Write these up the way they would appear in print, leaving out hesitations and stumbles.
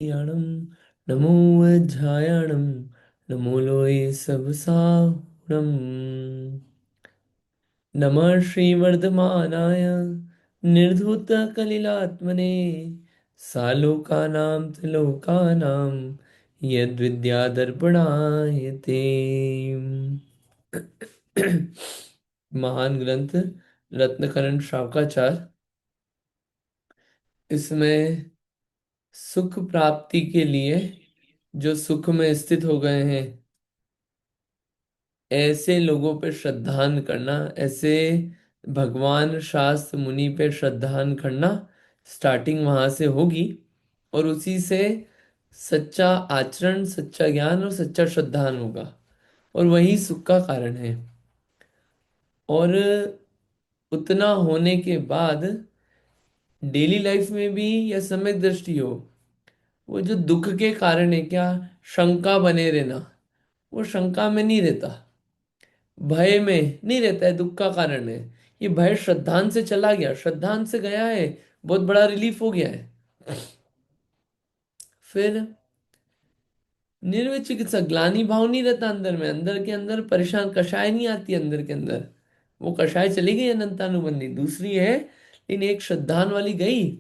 याणं नमो वज्रायणं नमो लोये सब साहुणं नमः श्रीवर्धमानाय निर्धूतकलिलात्मने सालोकानां त्रिलोकानां यद्विद्यादर्पणाय ते। महान ग्रंथ रत्नकरण शावकाचार। इसमें सुख प्राप्ति के लिए जो सुख में स्थित हो गए हैं ऐसे लोगों पे श्रद्धान करना, ऐसे भगवान शास्त्र मुनि पे श्रद्धान करना, स्टार्टिंग वहां से होगी। और उसी से सच्चा आचरण, सच्चा ज्ञान और सच्चा श्रद्धान होगा, और वही सुख का कारण है। और उतना होने के बाद डेली लाइफ में भी यह सम्यक दृष्टि हो, वो जो दुख के कारण है क्या, शंका बने रहना, वो शंका में नहीं रहता, भय में नहीं रहता है, दुख का कारण है। ये भय श्रद्धांत से चला गया, श्रद्धांत से गया है, बहुत बड़ा रिलीफ हो गया है। फिर निर्विचिकित्सा, ग्लानि भाव नहीं रहता अंदर में, अंदर के अंदर परेशान, कषाय नहीं आती अंदर के अंदर। वो कषाय चली गई अनंतानुबंधी, दूसरी है, लेकिन एक श्रद्धान वाली गई।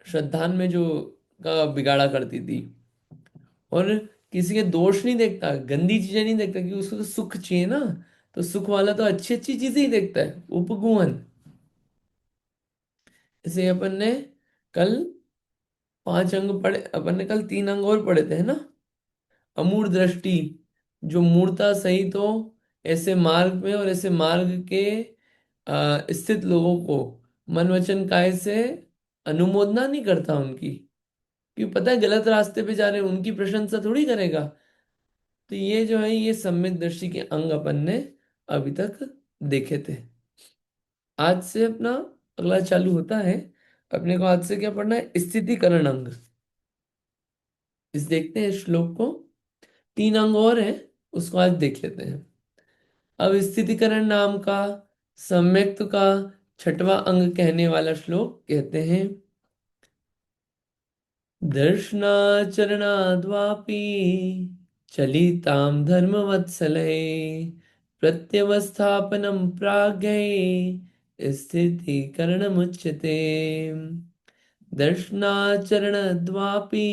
श्रद्धान में जो का बिगाड़ा करती थी, और किसी के दोष नहीं देखता, गंदी चीजें नहीं देखता, कि उसको तो सुख चाहिए ना, तो सुख वाला तो अच्छी अच्छी चीजें ही देखता है, उपगुहन। इसे अपन ने कल 5 अंग पढ़े, अपन ने कल 3 अंग और पढ़े थे, है ना। अमूढ़ दृष्टि, जो मूर्ता सहित हो ऐसे मार्ग में, और ऐसे मार्ग के स्थित लोगों को मन वचन काय से अनुमोदना नहीं करता उनकी, क्योंकि पता है गलत रास्ते पे जा रहे हैं, उनकी प्रशंसा थोड़ी करेगा। तो ये जो है, ये सम्यक दृष्टि के अंग अपन ने अभी तक देखे थे। आज से अपना अगला चालू होता है। अपने को आज से क्या पढ़ना है, स्थितिकरण अंग। इस देखते हैं श्लोक को, 3 अंग और हैं, उसको आज देख लेते हैं। अब स्थितिकरण नाम का सम्यक्त का 6वां अंग कहने वाला श्लोक कहते हैं। दर्शनाचरणाद्वापि चलितां धर्मवत्सले प्रत्यवस्थापनं प्राज्ञै स्थितिकरणमुच्यते। दर्शनाचरणद्वापि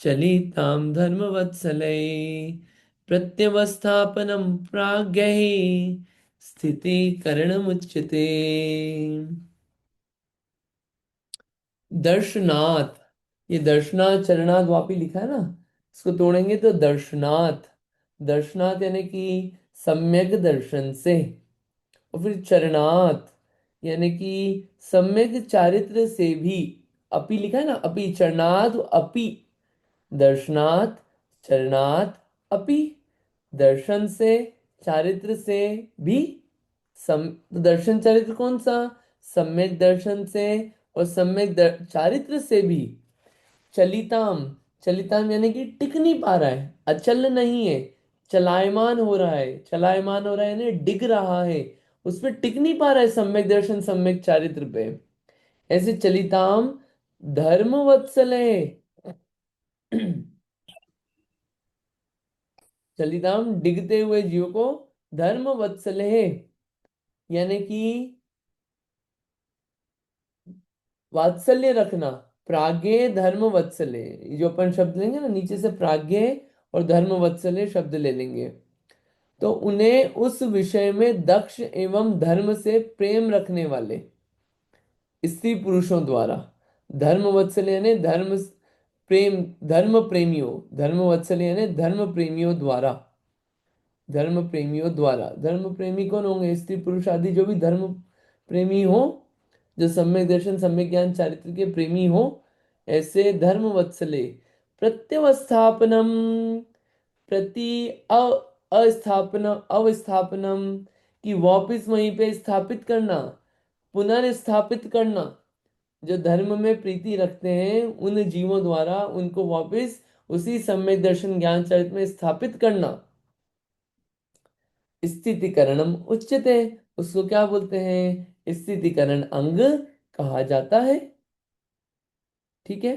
चलितां धर्मवत्सले प्रत्यवस्थापनं प्राज्ञै स्थितिकरणमुच्यते। दर्शनात्, ये दर्शनात् चरणात् वापी लिखा है ना, इसको तोड़ेंगे तो दर्शनात्। दर्शनात् यानी कि सम्यक दर्शन से, और फिर चरणात् यानी कि सम्यक चारित्र से भी। अपि लिखा है ना, अपि चरणात् अपि, दर्शनात् चरणात् अपि, दर्शन से, चारित्र से भी। तो दर्शन चारित्र कौन सा, सम्यक दर्शन से और सम्यक चारित्र से भी। चलिताम, चलिताम यानी कि टिक नहीं पा रहा है, अचल नहीं है, चलायमान हो रहा है, चलायमान हो रहा है यानी डिग रहा है, उस पर टिक नहीं पा रहा है सम्यक दर्शन सम्यक चारित्र पे। ऐसे चलिताम धर्म वत्सल है। चलिताम डिगते हुए जीव को धर्म वत्सल है, यानी कि वात्सल्य रखना। प्राज्ञे धर्म वत्सले, ये जो अपन शब्द लेंगे ना नीचे से, प्राज्ञे और धर्म वत्सले शब्द ले लेंगे, तो उन्हें उस विषय में दक्ष एवं धर्म से प्रेम रखने वाले स्त्री पुरुषों द्वारा। धर्म वत्सल यानी धर्म प्रेम, धर्म प्रेमियों, धर्म वत्सल यानी धर्म प्रेमियों द्वारा। धर्म प्रेमियों द्वारा, धर्म प्रेमी कौन होंगे, स्त्री पुरुष आदि जो भी धर्म प्रेमी हो, जो सम्यक दर्शन सम्यक ज्ञान चारित्र के प्रेमी हो, ऐसे धर्म वत्सले प्रत्यवस्थापनम, प्रति अस्थापन अवस्थापनम, की वापिस वहीं पे स्थापित करना, पुनर्स्थापित करना। जो धर्म में प्रीति रखते हैं उन जीवों द्वारा उनको वापिस उसी सम्यक दर्शन ज्ञान चरित्र में स्थापित करना, स्थितिकरणम उच्यते, उसको क्या बोलते हैं, स्थितिकरण अंग कहा जाता है। ठीक है।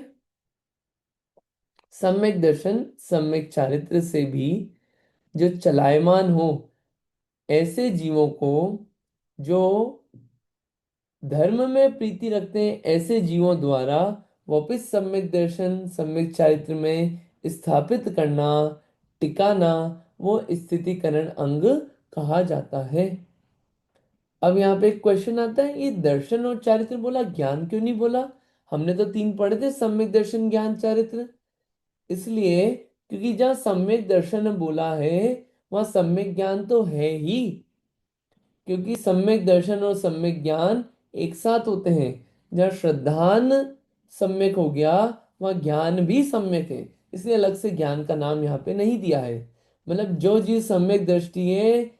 सम्यक दर्शन सम्यक चारित्र से भी जो चलायमान हो, ऐसे जीवों को, जो धर्म में प्रीति रखते हैं, ऐसे जीवों द्वारा वापिस सम्यक दर्शन सम्यक चारित्र में स्थापित करना, टिकाना, वो स्थितिकरण अंग कहा जाता है। अब यहाँ पे एक क्वेश्चन आता है, ये दर्शन और चारित्र बोला, ज्ञान क्यों नहीं बोला? हमने तो तीन पढ़े थे, सम्यक दर्शन ज्ञान चारित्र। इसलिए क्योंकि जहाँ सम्यक दर्शन बोला है, वहां सम्यक ज्ञान तो है ही। क्योंकि सम्यक दर्शन और सम्यक ज्ञान एक साथ होते हैं। जहाँ श्रद्धान सम्यक हो गया, वहाँ ज्ञान भी सम्यक है। इसलिए अलग से ज्ञान का नाम यहाँ पे नहीं दिया है। मतलब जो जीव सम्यक दृष्टि है,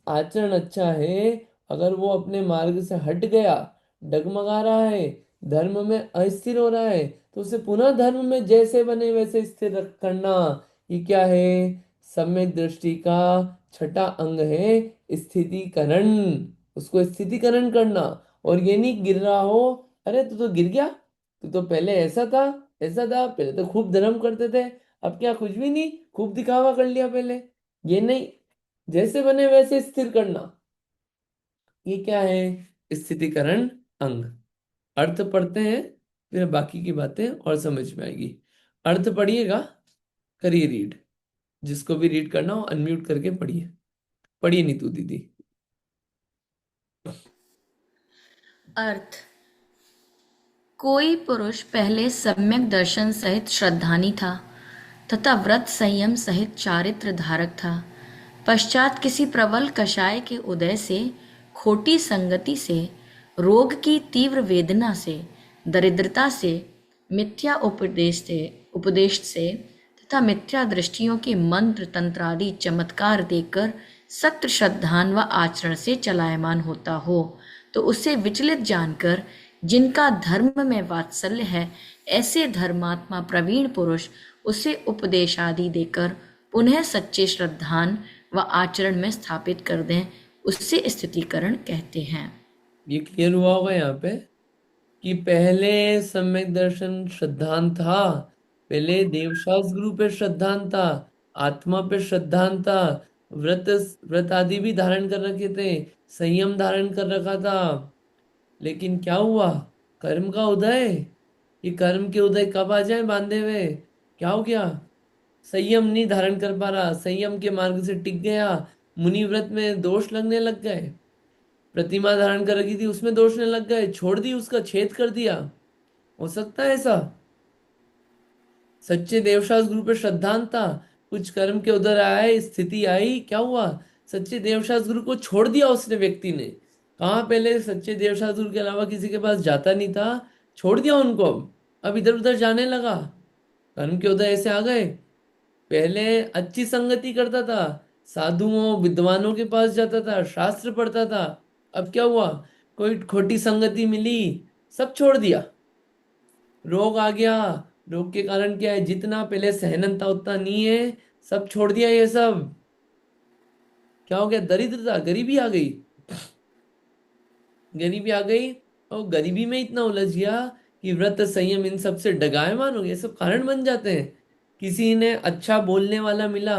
आचरण अच्छा है, अगर वो अपने मार्ग से हट गया, डगमगा रहा है, धर्म में अस्थिर हो रहा है, तो उसे पुनः धर्म में जैसे बने वैसे स्थिर करना, ये क्या है? सम्यक दृष्टि का छठा अंग है, स्थितिकरण। उसको स्थितिकरण करना। और ये नहीं गिर रहा हो, अरे तू तो गिर गया, तू तो पहले ऐसा था, ऐसा था, पहले तो खूब धर्म करते थे, अब क्या कुछ भी नहीं, खूब दिखावा कर लिया पहले। ये नहीं, जैसे बने वैसे स्थिर करना, ये क्या है? स्थितिकरण अंग। अर्थ पढ़ते हैं, फिर बाकी की बातें और समझ में आएगी। अर्थ पढ़िएगा, करिए रीड। जिसको भी रीड करना हो अनम्यूट करके पढ़िए। पढ़िए नीतू दीदी। अर्थ। कोई पुरुष पहले सम्यक दर्शन सहित श्रद्धानी था तथा व्रत संयम सहित चारित्र धारक था। पश्चात किसी प्रबल कषाय के उदय से, खोटी संगति से, रोग की तीव्र वेदना से, दरिद्रता से, मिथ्या उपदेश से तथा मिथ्या दृष्टियों के मंत्र तंत्र आदि चमत्कार देकर सख्त श्रद्धान व आचरण से चलायमान होता हो, तो उसे विचलित जानकर जिनका धर्म में वात्सल्य है, ऐसे धर्मात्मा प्रवीण पुरुष उसे उपदेश आदि देकर पुनः सच्चे श्रद्धान व आचरण में स्थापित कर दें, उससे स्थितिकरण कहते हैं। ये क्लियर हुआ होगा यहाँ पे कि पहले सम्यक दर्शन श्रद्धान था, पहले देवशास्त्र गुरु पे श्रद्धान था, आत्मा पे श्रद्धान था, व्रत व्रत आदि भी धारण कर रखे थे, संयम धारण कर रखा था। लेकिन क्या हुआ? कर्म का उदय। ये कर्म के उदय कब आ जाए बांधे हुए? क्या हो गया? संयम नहीं धारण कर पा रहा, संयम के मार्ग से टिक गया, मुनि व्रत में दोष लगने लग गए, प्रतिमा धारण कर रखी थी उसमें दोष लगने लग गए, छोड़ दी, उसका छेद कर दिया। हो सकता है ऐसा? सच्चे देवशास्त्र गुरु पे श्रद्धांत था, कुछ कर्म के उधर आए, स्थिति आई, क्या हुआ? सच्चे देवशास्त्र गुरु को छोड़ दिया उसने, व्यक्ति ने। कहाँ पहले सच्चे देवशास्त्र गुरु के अलावा किसी के पास जाता नहीं था, छोड़ दिया उनको। अब इधर उधर जाने लगा, कर्म के उदय ऐसे आ गए। पहले अच्छी संगति करता था, साधुओं विद्वानों के पास जाता था, शास्त्र पढ़ता था। अब क्या हुआ? कोई खोटी संगति मिली, सब छोड़ दिया। रोग आ गया, रोग के कारण क्या है? जितना पहले सहनन था उतना नहीं है, सब छोड़ दिया ये सब। क्या हो गया? दरिद्रता, गरीबी आ गई। गरीबी आ गई, और गरीबी में इतना उलझ गया कि व्रत संयम इन सब से डगायमान हो गए। ये सब कारण बन जाते हैं। किसी ने अच्छा बोलने वाला मिला,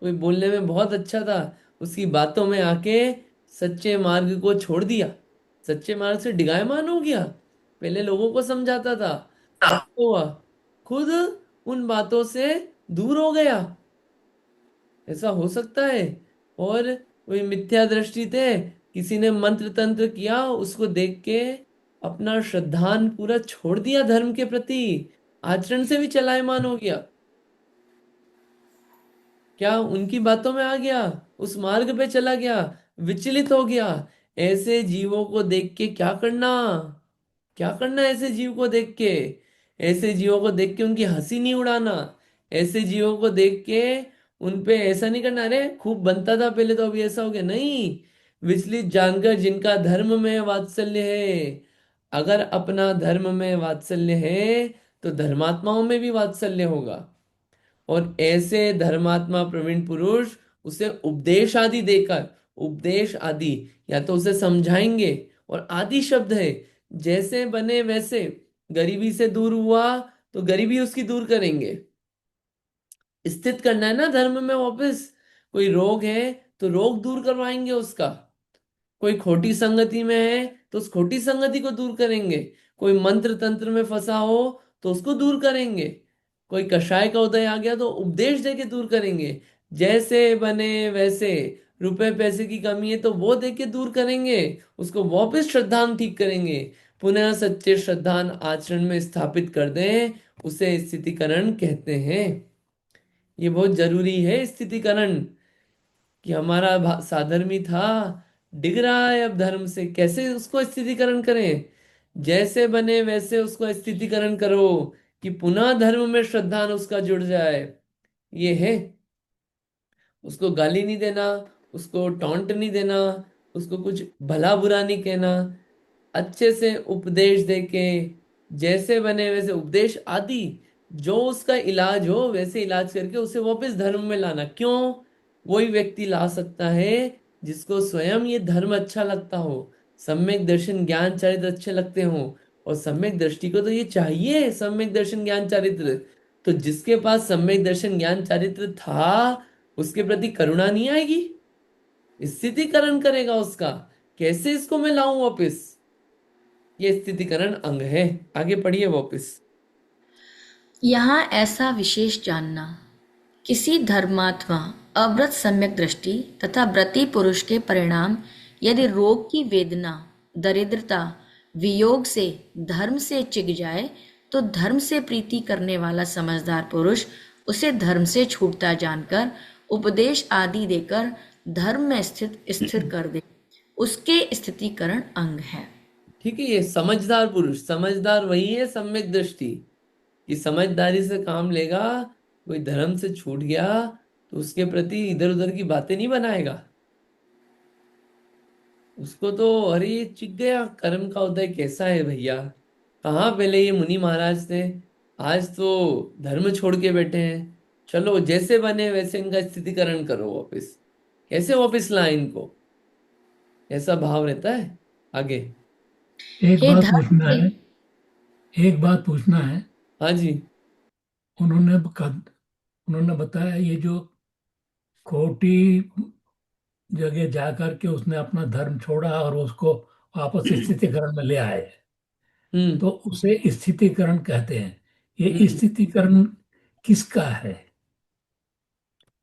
कोई बोलने में बहुत अच्छा था, उसकी बातों में आके सच्चे मार्ग को छोड़ दिया, सच्चे मार्ग से डिगायमान हो गया। पहले लोगों को समझाता था, अब क्या हुआ? खुद उन बातों से दूर हो गया। ऐसा हो सकता है। और कोई मिथ्या दृष्टि थे, किसी ने मंत्र तंत्र किया, उसको देख के अपना श्रद्धान पूरा छोड़ दिया धर्म के प्रति, आचरण से भी चलायमान हो गया। क्या उनकी बातों में आ गया, उस मार्ग पे चला गया, विचलित हो गया। ऐसे जीवों को देख के क्या करना? क्या करना ऐसे जीव को देख के? ऐसे जीवों को देख के उनकी हंसी नहीं उड़ाना। ऐसे जीवों को देख के उन पे ऐसा नहीं करना, अरे खूब बनता था पहले तो अभी ऐसा हो गया, नहीं। विचलित जानकर जिनका धर्म में वात्सल्य है, अगर अपना धर्म में वात्सल्य है तो धर्मात्माओं में भी वात्सल्य होगा। और ऐसे धर्मात्मा प्रवीण पुरुष उसे उपदेश आदि देकर, उपदेश आदि या तो उसे समझाएंगे, और आदि शब्द है जैसे बने वैसे, गरीबी से दूर हुआ तो गरीबी उसकी दूर करेंगे। स्थित करना है ना धर्म में वापस। कोई रोग है तो रोग दूर करवाएंगे उसका। कोई खोटी संगति में है तो उस खोटी संगति को दूर करेंगे। कोई मंत्र तंत्र में फंसा हो तो उसको दूर करेंगे। कोई कषाय का उदय आ गया तो उपदेश देके दूर करेंगे। जैसे बने वैसे, रुपए पैसे की कमी है तो वो दे के दूर करेंगे। उसको वापस श्रद्धान ठीक करेंगे। पुनः सच्चे श्रद्धान आचरण में स्थापित कर दें, उसे स्थितिकरण कहते हैं। ये बहुत जरूरी है स्थितिकरण, कि हमारा साधर्मी था, डिग रहा है अब धर्म से, कैसे उसको स्थितिकरण करें। जैसे बने वैसे उसको स्थितिकरण करो, कि पुनः धर्म में श्रद्धा उसका जुड़ जाए। ये है। उसको गाली नहीं देना, उसको टॉन्ट नहीं देना, उसको कुछ भला बुरा नहीं कहना। अच्छे से उपदेश देके, जैसे बने वैसे उपदेश आदि, जो उसका इलाज हो वैसे इलाज करके उसे वापस धर्म में लाना। क्यों? वही व्यक्ति ला सकता है जिसको स्वयं ये धर्म अच्छा लगता हो, सम्यक दर्शन ज्ञान चरित्र अच्छे लगते हो। और सम्यक दृष्टि को तो ये चाहिए, सम्यक दर्शन ज्ञान चरित्र। तो जिसके पास सम्यक दर्शन ज्ञान चरित्र था, उसके प्रति करुणा नहीं आएगी? स्थितिकरण करेगा उसका। कैसे इसको मैं लाऊं वापस? ये स्थितिकरण अंग है। आगे पढ़िए वापस। यहाँ ऐसा विशेष जानना, किसी धर्मात्मा अव्रत सम्यक दृष्टि तथा व्रती पुरुष के परिणाम यदि रोग की वेदना, दरिद्रता, वियोग से धर्म से चिग जाए, तो धर्म से प्रीति करने वाला समझदार पुरुष उसे धर्म से छूटता जानकर उपदेश आदि देकर धर्म में स्थित स्थिर कर दे, उसके स्थितिकरण अंग है। ठीक है, ये समझदार पुरुष, समझदार वही है सम्यक दृष्टि, कि समझदारी से काम लेगा। कोई धर्म से छूट गया तो उसके प्रति इधर उधर की बातें नहीं बनाएगा। उसको तो अरे ये चिक गया, कर्म का उदय कैसा है भैया। कहाँ पहले ये मुनि महाराज थे, आज तो धर्म छोड़ के बैठे हैं। चलो जैसे बने वैसे इनका स्थितिकरण करो वापस। कैसे वापस लाए इनको? ऐसा भाव रहता है। आगे। एक हे बात धर्म पूछना के है, एक बात पूछना है। हाँ जी। उन्होंने उन्होंने बताया ये जो खोटी जगह जा करके उसने अपना धर्म छोड़ा और उसको वापस स्थितिकरण में ले आए, हम्म। तो उसे स्थितिकरण कहते हैं। ये हम्म। स्थितिकरण किसका है?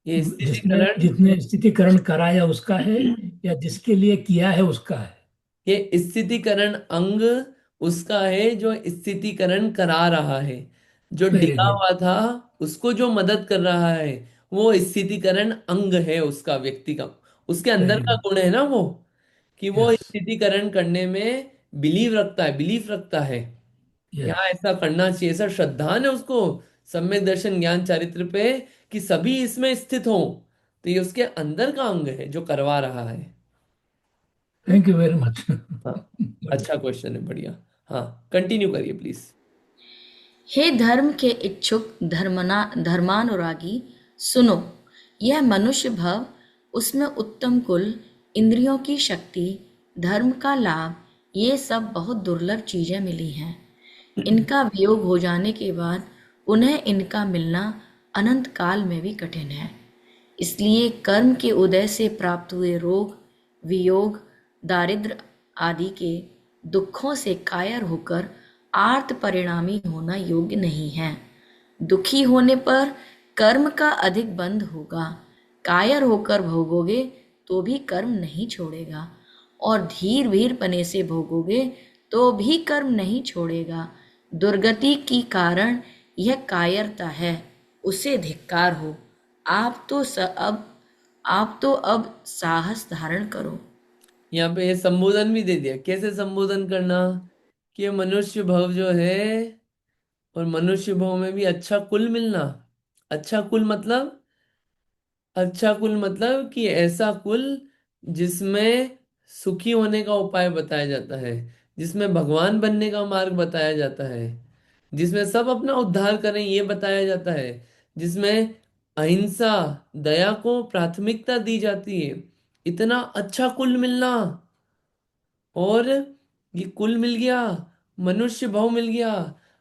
ये जिसने स्थितिकरण, जिसने स्थितिकरण कराया उसका है, या जिसके लिए किया है उसका है? ये स्थितिकरण अंग उसका है जो स्थितिकरण करा रहा है। जो वेरी डिगा गुड। हुआ था उसको जो मदद कर रहा है, वो स्थितिकरण अंग है उसका, व्यक्ति का। उसके अंदर वेरी का गुड। गुण है ना वो, कि वो यस। स्थितिकरण करने में बिलीव रखता है, बिलीफ रखता है। यस। यहाँ ऐसा करना चाहिए, ऐसा श्रद्धान है उसको सम्यक दर्शन ज्ञान चरित्र पे, कि सभी इसमें स्थित हो। तो ये उसके अंदर का अंग है जो करवा रहा है। Thank you very much. हाँ, अच्छा क्वेश्चन है, बढ़िया। हाँ, कंटिन्यू करिए प्लीज। हे धर्म के इच्छुक धर्मानुरागी, सुनो, यह मनुष्य भव, उसमें उत्तम कुल, इंद्रियों की शक्ति, धर्म का लाभ, ये सब बहुत दुर्लभ चीजें मिली हैं। इनका वियोग हो जाने के बाद उन्हें इनका मिलना अनंत काल में भी कठिन है। इसलिए कर्म के उदय से प्राप्त हुए रोग, वियोग, दारिद्र्य आदि के दुखों से कायर होकर आर्त परिणामी होना योग्य नहीं है। दुखी होने पर कर्म का अधिक बंध होगा। कायर होकर भोगोगे तो भी कर्म नहीं छोड़ेगा, और धीर वीर पने से भोगोगे तो भी कर्म नहीं छोड़ेगा। दुर्गति की कारण यह कायरता है, उसे धिक्कार हो। आप तो स, अब आप तो अब साहस धारण करो। यहाँ पे ये संबोधन भी दे दिया, कैसे संबोधन करना। कि ये मनुष्य भव जो है, और मनुष्य भव में भी अच्छा कुल मिलना। अच्छा कुल मतलब, अच्छा कुल मतलब कि ऐसा कुल जिसमें सुखी होने का उपाय बताया जाता है, जिसमें भगवान बनने का मार्ग बताया जाता है, जिसमें सब अपना उद्धार करें ये बताया जाता है, जिसमें अहिंसा, दया को प्राथमिकता दी जाती है। इतना अच्छा कुल मिलना, और ये कुल मिल गया, मनुष्य भाव मिल गया।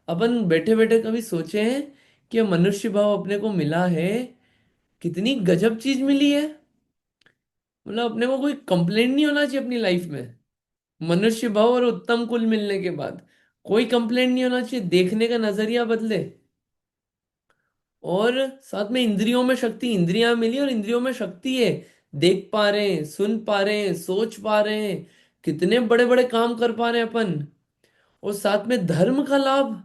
अपन बैठे बैठे कभी सोचे हैं कि मनुष्य भाव अपने को मिला है, कितनी गजब चीज मिली है। मतलब अपने को कोई कंप्लेंट नहीं होना चाहिए अपनी लाइफ में। मनुष्य भाव और उत्तम कुल मिलने के बाद कोई कंप्लेंट नहीं होना चाहिए, देखने का नजरिया बदले। और साथ में इंद्रियों में शक्ति, इंद्रियां मिली और इंद्रियों में शक्ति है। देख पा रहे हैं, सुन पा रहे हैं, सोच पा रहे हैं, कितने बड़े बड़े काम कर पा रहे हैं अपन। और साथ में धर्म का लाभ,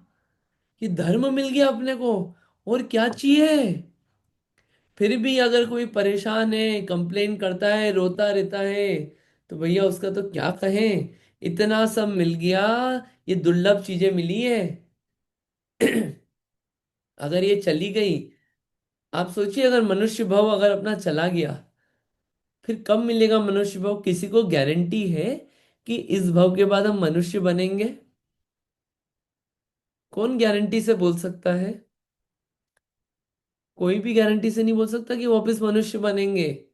कि धर्म मिल गया अपने को, और क्या चाहिए। फिर भी अगर कोई परेशान है, कंप्लेन करता है, रोता रहता है, तो भैया उसका तो क्या कहें। इतना सब मिल गया, ये दुर्लभ चीजें मिली है। अगर ये चली गई, आप सोचिए अगर मनुष्य भाव अगर अपना चला गया, फिर कब मिलेगा मनुष्य भाव। किसी को गारंटी है कि इस भाव के बाद हम मनुष्य बनेंगे? कौन गारंटी से बोल सकता है? कोई भी गारंटी से नहीं बोल सकता कि वापस मनुष्य बनेंगे।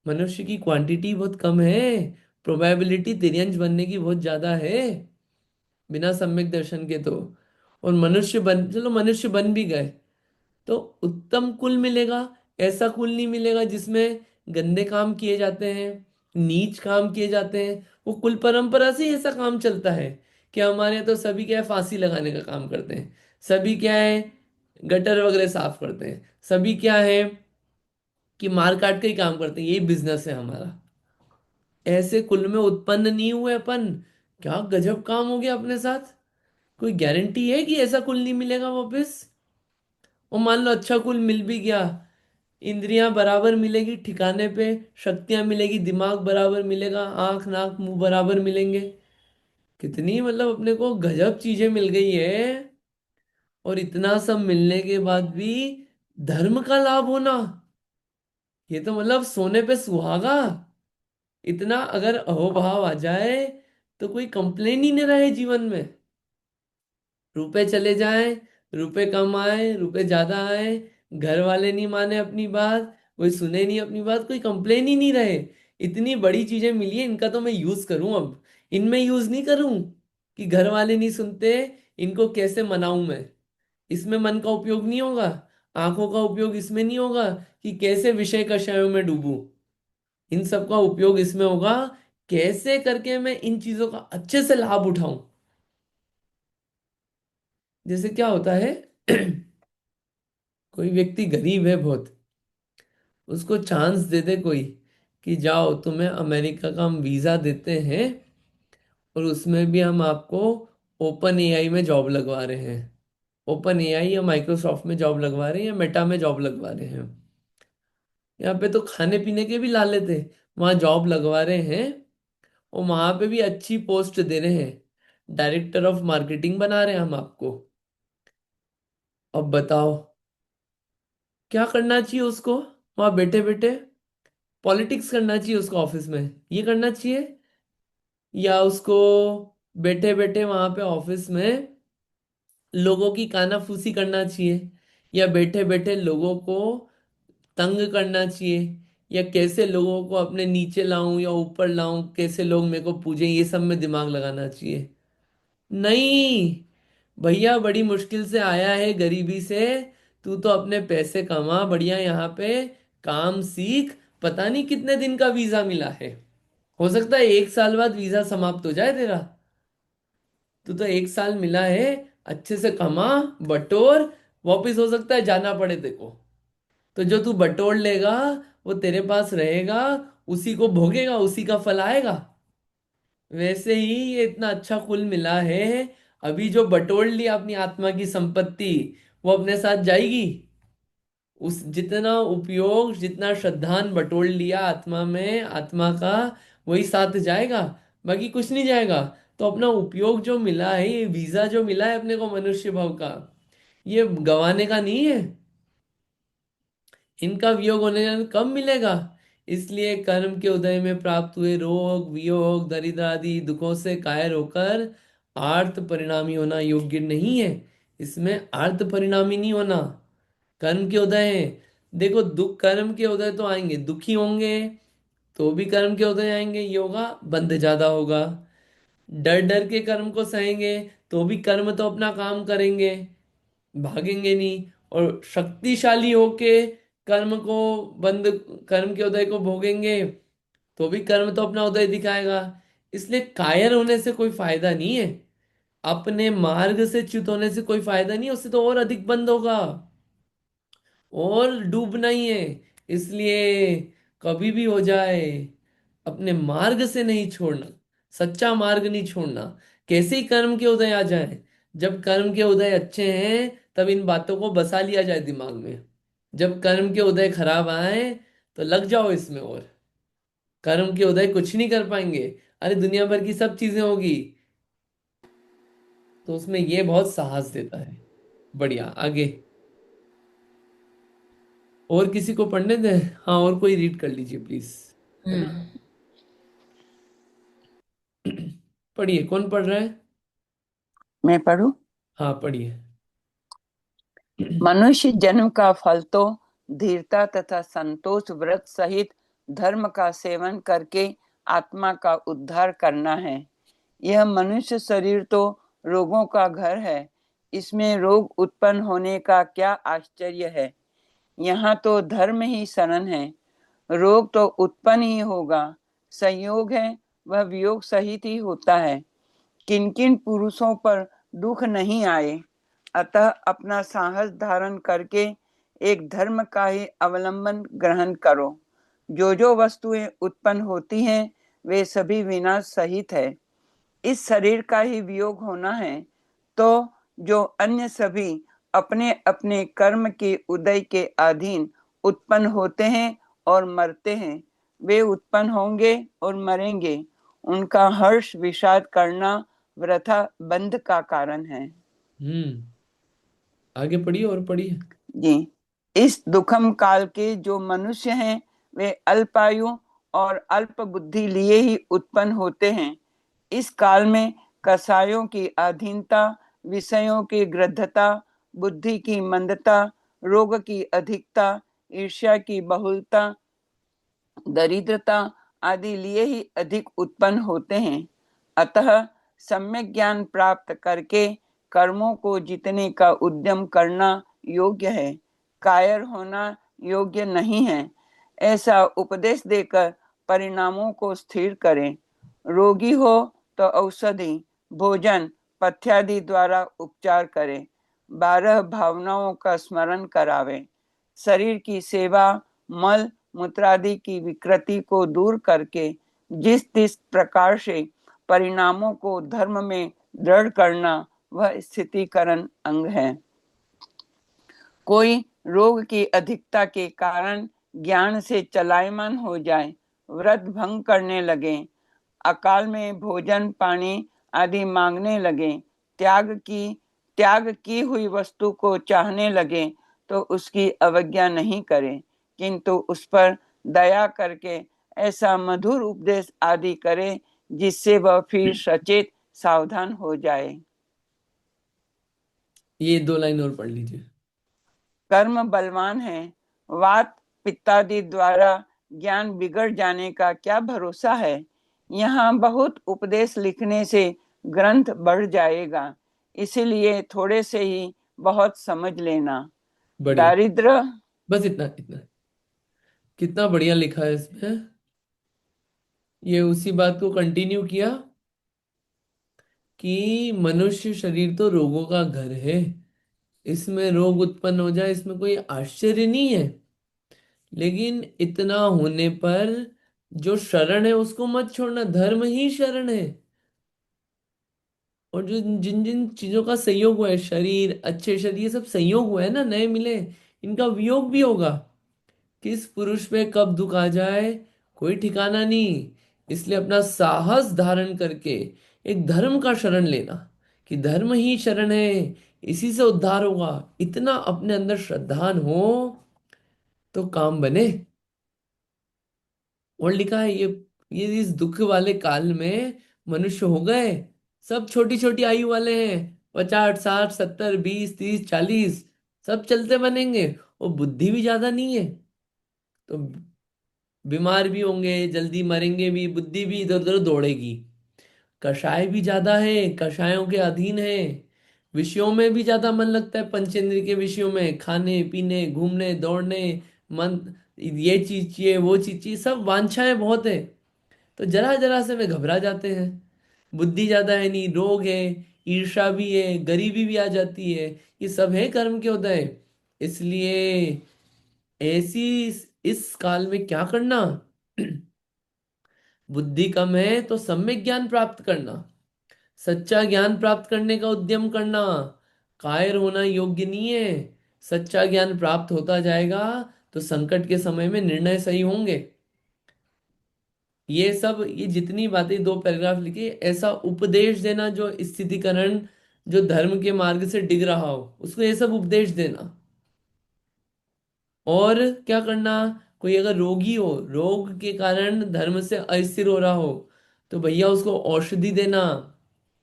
मनुष्य की क्वांटिटी बहुत कम है, प्रोबेबिलिटी तिर्यंश बनने की बहुत ज्यादा है, बिना सम्यक दर्शन के तो। और मनुष्य बन, चलो मनुष्य बन भी गए, तो उत्तम कुल मिलेगा। ऐसा कुल नहीं मिलेगा जिसमें गंदे काम किए जाते हैं, नीच काम किए जाते हैं। वो कुल परंपरा से ही ऐसा काम चलता है कि हमारे यहाँ तो सभी क्या है, फांसी लगाने का काम करते हैं, सभी क्या है, गटर वगैरह साफ करते हैं, सभी क्या है कि मार काट के ही काम करते हैं, यही बिजनेस है हमारा। ऐसे कुल में उत्पन्न नहीं हुए अपन। क्या गजब काम हो गया अपने साथ। कोई गारंटी है कि ऐसा कुल नहीं मिलेगा वापस? और मान लो अच्छा कुल मिल भी गया, इंद्रियां बराबर मिलेगी ठिकाने पे, शक्तियां मिलेगी, दिमाग बराबर मिलेगा, आंख नाक मुंह बराबर मिलेंगे, कितनी मतलब अपने को गजब चीजें मिल गई है। और इतना सब मिलने के बाद भी धर्म का लाभ होना, ये तो मतलब सोने पे सुहागा। इतना अगर अहोभाव आ जाए तो कोई कंप्लेन ही नहीं रहे जीवन में। रुपए चले जाएं, रुपए कम आए, रुपए ज्यादा आए, घर वाले नहीं माने अपनी बात, कोई सुने नहीं अपनी बात, कोई कंप्लेन ही नहीं रहे। इतनी बड़ी चीजें मिली है, इनका तो मैं यूज करूं अब। इनमें यूज नहीं करूं कि घर वाले नहीं सुनते, इनको कैसे मनाऊं मैं। इसमें मन का उपयोग नहीं होगा, आंखों का उपयोग इसमें नहीं होगा कि कैसे विषय कषायों में डूबूं। इन सब का उपयोग इसमें होगा, कैसे करके मैं इन चीजों का अच्छे से लाभ उठाऊं। जैसे क्या होता है, कोई व्यक्ति गरीब है बहुत, उसको चांस दे दे कोई कि जाओ तुम्हें अमेरिका का हम वीजा देते हैं, और उसमें भी हम आपको ओपन एआई में जॉब लगवा रहे हैं, ओपन एआई या माइक्रोसॉफ्ट में जॉब लगवा रहे हैं या मेटा में जॉब लगवा रहे हैं। यहाँ पे तो खाने पीने के भी ला लेते, वहां जॉब लगवा रहे हैं, और वहां पे भी अच्छी पोस्ट दे रहे हैं, डायरेक्टर ऑफ मार्केटिंग बना रहे हैं हम आपको। अब बताओ क्या करना चाहिए उसको, वहां बैठे बैठे पॉलिटिक्स करना चाहिए उसको ऑफिस में, ये करना चाहिए, या उसको बैठे बैठे वहां पे ऑफिस में लोगों की कानाफूसी करना चाहिए, या बैठे बैठे लोगों को तंग करना चाहिए, या कैसे लोगों को अपने नीचे लाऊं या ऊपर लाऊं, कैसे लोग मेरे को पूजें, ये सब में दिमाग लगाना चाहिए? नहीं भैया, बड़ी मुश्किल से आया है गरीबी से, तू तो अपने पैसे कमा बढ़िया यहाँ पे, काम सीख। पता नहीं कितने दिन का वीजा मिला है, हो सकता है 1 साल बाद वीजा समाप्त हो जाए तेरा। तू तो 1 साल मिला है, अच्छे से कमा, बटोर, वापिस हो सकता है जाना पड़े देखो। तो जो तू बटोर लेगा वो तेरे पास रहेगा, उसी को भोगेगा, उसी का फल आएगा। वैसे ही ये इतना अच्छा कुल मिला है, अभी जो बटोर लिया अपनी आत्मा की संपत्ति, वो अपने साथ जाएगी। उस जितना उपयोग, जितना श्रद्धान बटोर लिया आत्मा में, आत्मा का, वही साथ जाएगा, बाकी कुछ नहीं जाएगा। तो अपना उपयोग जो मिला है, ये वीजा जो मिला है अपने को मनुष्य भाव का, ये गंवाने का नहीं है। इनका वियोग होने का कब मिलेगा? इसलिए कर्म के उदय में प्राप्त हुए रोग वियोग दरिद्र आदि दुखों से कायर होकर आर्त परिणामी होना योग्य नहीं है। इसमें आर्त परिणामी नहीं होना, कर्म के उदय है। देखो दुख, कर्म के उदय तो आएंगे, दुखी होंगे तो भी कर्म के उदय आएंगे, ये होगा बंध ज्यादा होगा। डर डर के कर्म को सहेंगे तो भी कर्म तो अपना काम करेंगे, भागेंगे नहीं, और शक्तिशाली होके कर्म को बंद, कर्म के उदय को भोगेंगे तो भी कर्म तो अपना उदय दिखाएगा। इसलिए कायर होने से कोई फायदा नहीं है, अपने मार्ग से च्युत होने से कोई फायदा नहीं है, उससे तो और अधिक बंद होगा और डूबना ही है। इसलिए कभी भी हो जाए अपने मार्ग से नहीं छोड़ना, सच्चा मार्ग नहीं छोड़ना। कैसे ही कर्म के उदय आ जाए, जब कर्म के उदय अच्छे हैं तब इन बातों को बसा लिया जाए दिमाग में। जब कर्म के उदय खराब आए तो लग जाओ इसमें, और कर्म के उदय कुछ नहीं कर पाएंगे। अरे दुनिया भर की सब चीजें होगी, तो उसमें ये बहुत साहस देता है। बढ़िया, आगे। और किसी को पढ़ने दें? हाँ, और कोई रीड कर लीजिए प्लीज, है ना। पढ़िए, कौन पढ़ रहा है? मैं पढ़ूं? हाँ, पढ़िए। मनुष्य जन्म का फल तो धीरता तथा संतोष व्रत सहित धर्म का सेवन करके आत्मा का उद्धार करना है। यह मनुष्य शरीर तो रोगों का घर है, इसमें रोग उत्पन्न होने का क्या आश्चर्य है। यहाँ तो धर्म ही शरण है, रोग तो उत्पन्न ही होगा। संयोग है, वह वियोग सहित ही होता है। किन किन पुरुषों पर दुख नहीं आए, अतः अपना साहस धारण करके एक धर्म का ही अवलंबन ग्रहण करो। जो जो वस्तुएं उत्पन्न होती हैं वे सभी विनाश सहित है। इस शरीर का ही वियोग होना है, तो जो अन्य सभी अपने अपने कर्म के उदय के अधीन उत्पन्न होते हैं और मरते हैं, वे उत्पन्न होंगे और मरेंगे। उनका हर्ष विषाद करना वृथा बंध का कारण है। हम्म। आगे पढ़िए, और पढ़िए। जी, इस दुखम काल के जो मनुष्य हैं वे अल्पायु और अल्प बुद्धि लिए ही उत्पन्न होते हैं। इस काल में कसायों की अधीनता, विषयों की गृद्धता, बुद्धि की मंदता, रोग की अधिकता, ईर्ष्या की बहुलता, दरिद्रता आदि लिए ही अधिक उत्पन्न होते हैं। अतः सम्यक ज्ञान प्राप्त करके कर्मों को जीतने का उद्यम करना योग्य है, कायर होना योग्य नहीं है। ऐसा उपदेश देकर परिणामों को स्थिर करें। रोगी हो तो औषधि, भोजन, पथ्यादि द्वारा उपचार करें। 12 भावनाओं का स्मरण करावे। शरीर की सेवा, मल मूत्रादि की विकृति को दूर करके जिस जिस प्रकार से परिणामों को धर्म में दृढ़ करना, वह स्थितिकरण अंग है। कोई रोग की अधिकता के कारण ज्ञान से चलायमान हो जाए, व्रत भंग करने लगे, अकाल में भोजन पानी आदि मांगने लगे, त्याग की हुई वस्तु को चाहने लगे, तो उसकी अवज्ञा नहीं करें, किंतु उस पर दया करके ऐसा मधुर उपदेश आदि करे जिससे वह फिर सचेत सावधान हो जाए। ये 2 लाइन और पढ़ लीजिए। कर्म बलवान है, वात पित्तादि द्वारा ज्ञान बिगड़ जाने का क्या भरोसा है। यहाँ बहुत उपदेश लिखने से ग्रंथ बढ़ जाएगा, इसीलिए थोड़े से ही बहुत समझ लेना। बढ़िया, दारिद्र बस इतना इतना। कितना बढ़िया लिखा है इसमें। ये उसी बात को कंटिन्यू किया कि मनुष्य शरीर तो रोगों का घर है, इसमें रोग उत्पन्न हो जाए इसमें कोई आश्चर्य नहीं है। लेकिन इतना होने पर जो शरण है उसको मत छोड़ना, धर्म ही शरण है। और जो जिन जिन चीजों का संयोग हुआ है, शरीर, अच्छे शरीर, ये सब संयोग हुआ है ना, नए मिले, इनका वियोग भी होगा। किस पुरुष पे कब दुख आ जाए कोई ठिकाना नहीं। इसलिए अपना साहस धारण करके एक धर्म का शरण लेना, कि धर्म ही शरण है, इसी से उद्धार होगा, इतना अपने अंदर श्रद्धान हो तो काम बने। और लिखा है ये इस दुख वाले काल में मनुष्य हो गए, सब छोटी छोटी आयु वाले हैं, 50 60 70 20 30 40, सब चलते बनेंगे। और बुद्धि भी ज्यादा नहीं है, तो बीमार भी होंगे, जल्दी मरेंगे भी, बुद्धि भी इधर उधर दौड़ेगी। कषाय भी ज्यादा है, कषायों के अधीन है, विषयों में भी ज्यादा मन लगता है, पंचेंद्रिय के विषयों में, खाने पीने घूमने दौड़ने, मन ये चीज चाहिए वो चीज चाहिए, सब वांछाएं बहुत है। तो जरा जरा से वे घबरा जाते हैं। बुद्धि ज्यादा है नहीं, रोग है, ईर्ष्या भी है, गरीबी भी आ जाती है। ये सब है कर्म के उदय। इसलिए ऐसी इस काल में क्या करना? बुद्धि कम है तो सम्यक ज्ञान प्राप्त करना, सच्चा ज्ञान प्राप्त करने का उद्यम करना। कायर होना योग्य नहीं है। सच्चा ज्ञान प्राप्त होता जाएगा तो संकट के समय में निर्णय सही होंगे। ये सब, ये जितनी बातें दो पैराग्राफ लिखे, ऐसा उपदेश देना जो स्थितिकरण, जो धर्म के मार्ग से डिग रहा हो उसको ये सब उपदेश देना। और क्या करना? कोई अगर रोगी हो, रोग के कारण धर्म से अस्थिर हो रहा हो, तो भैया उसको औषधि देना,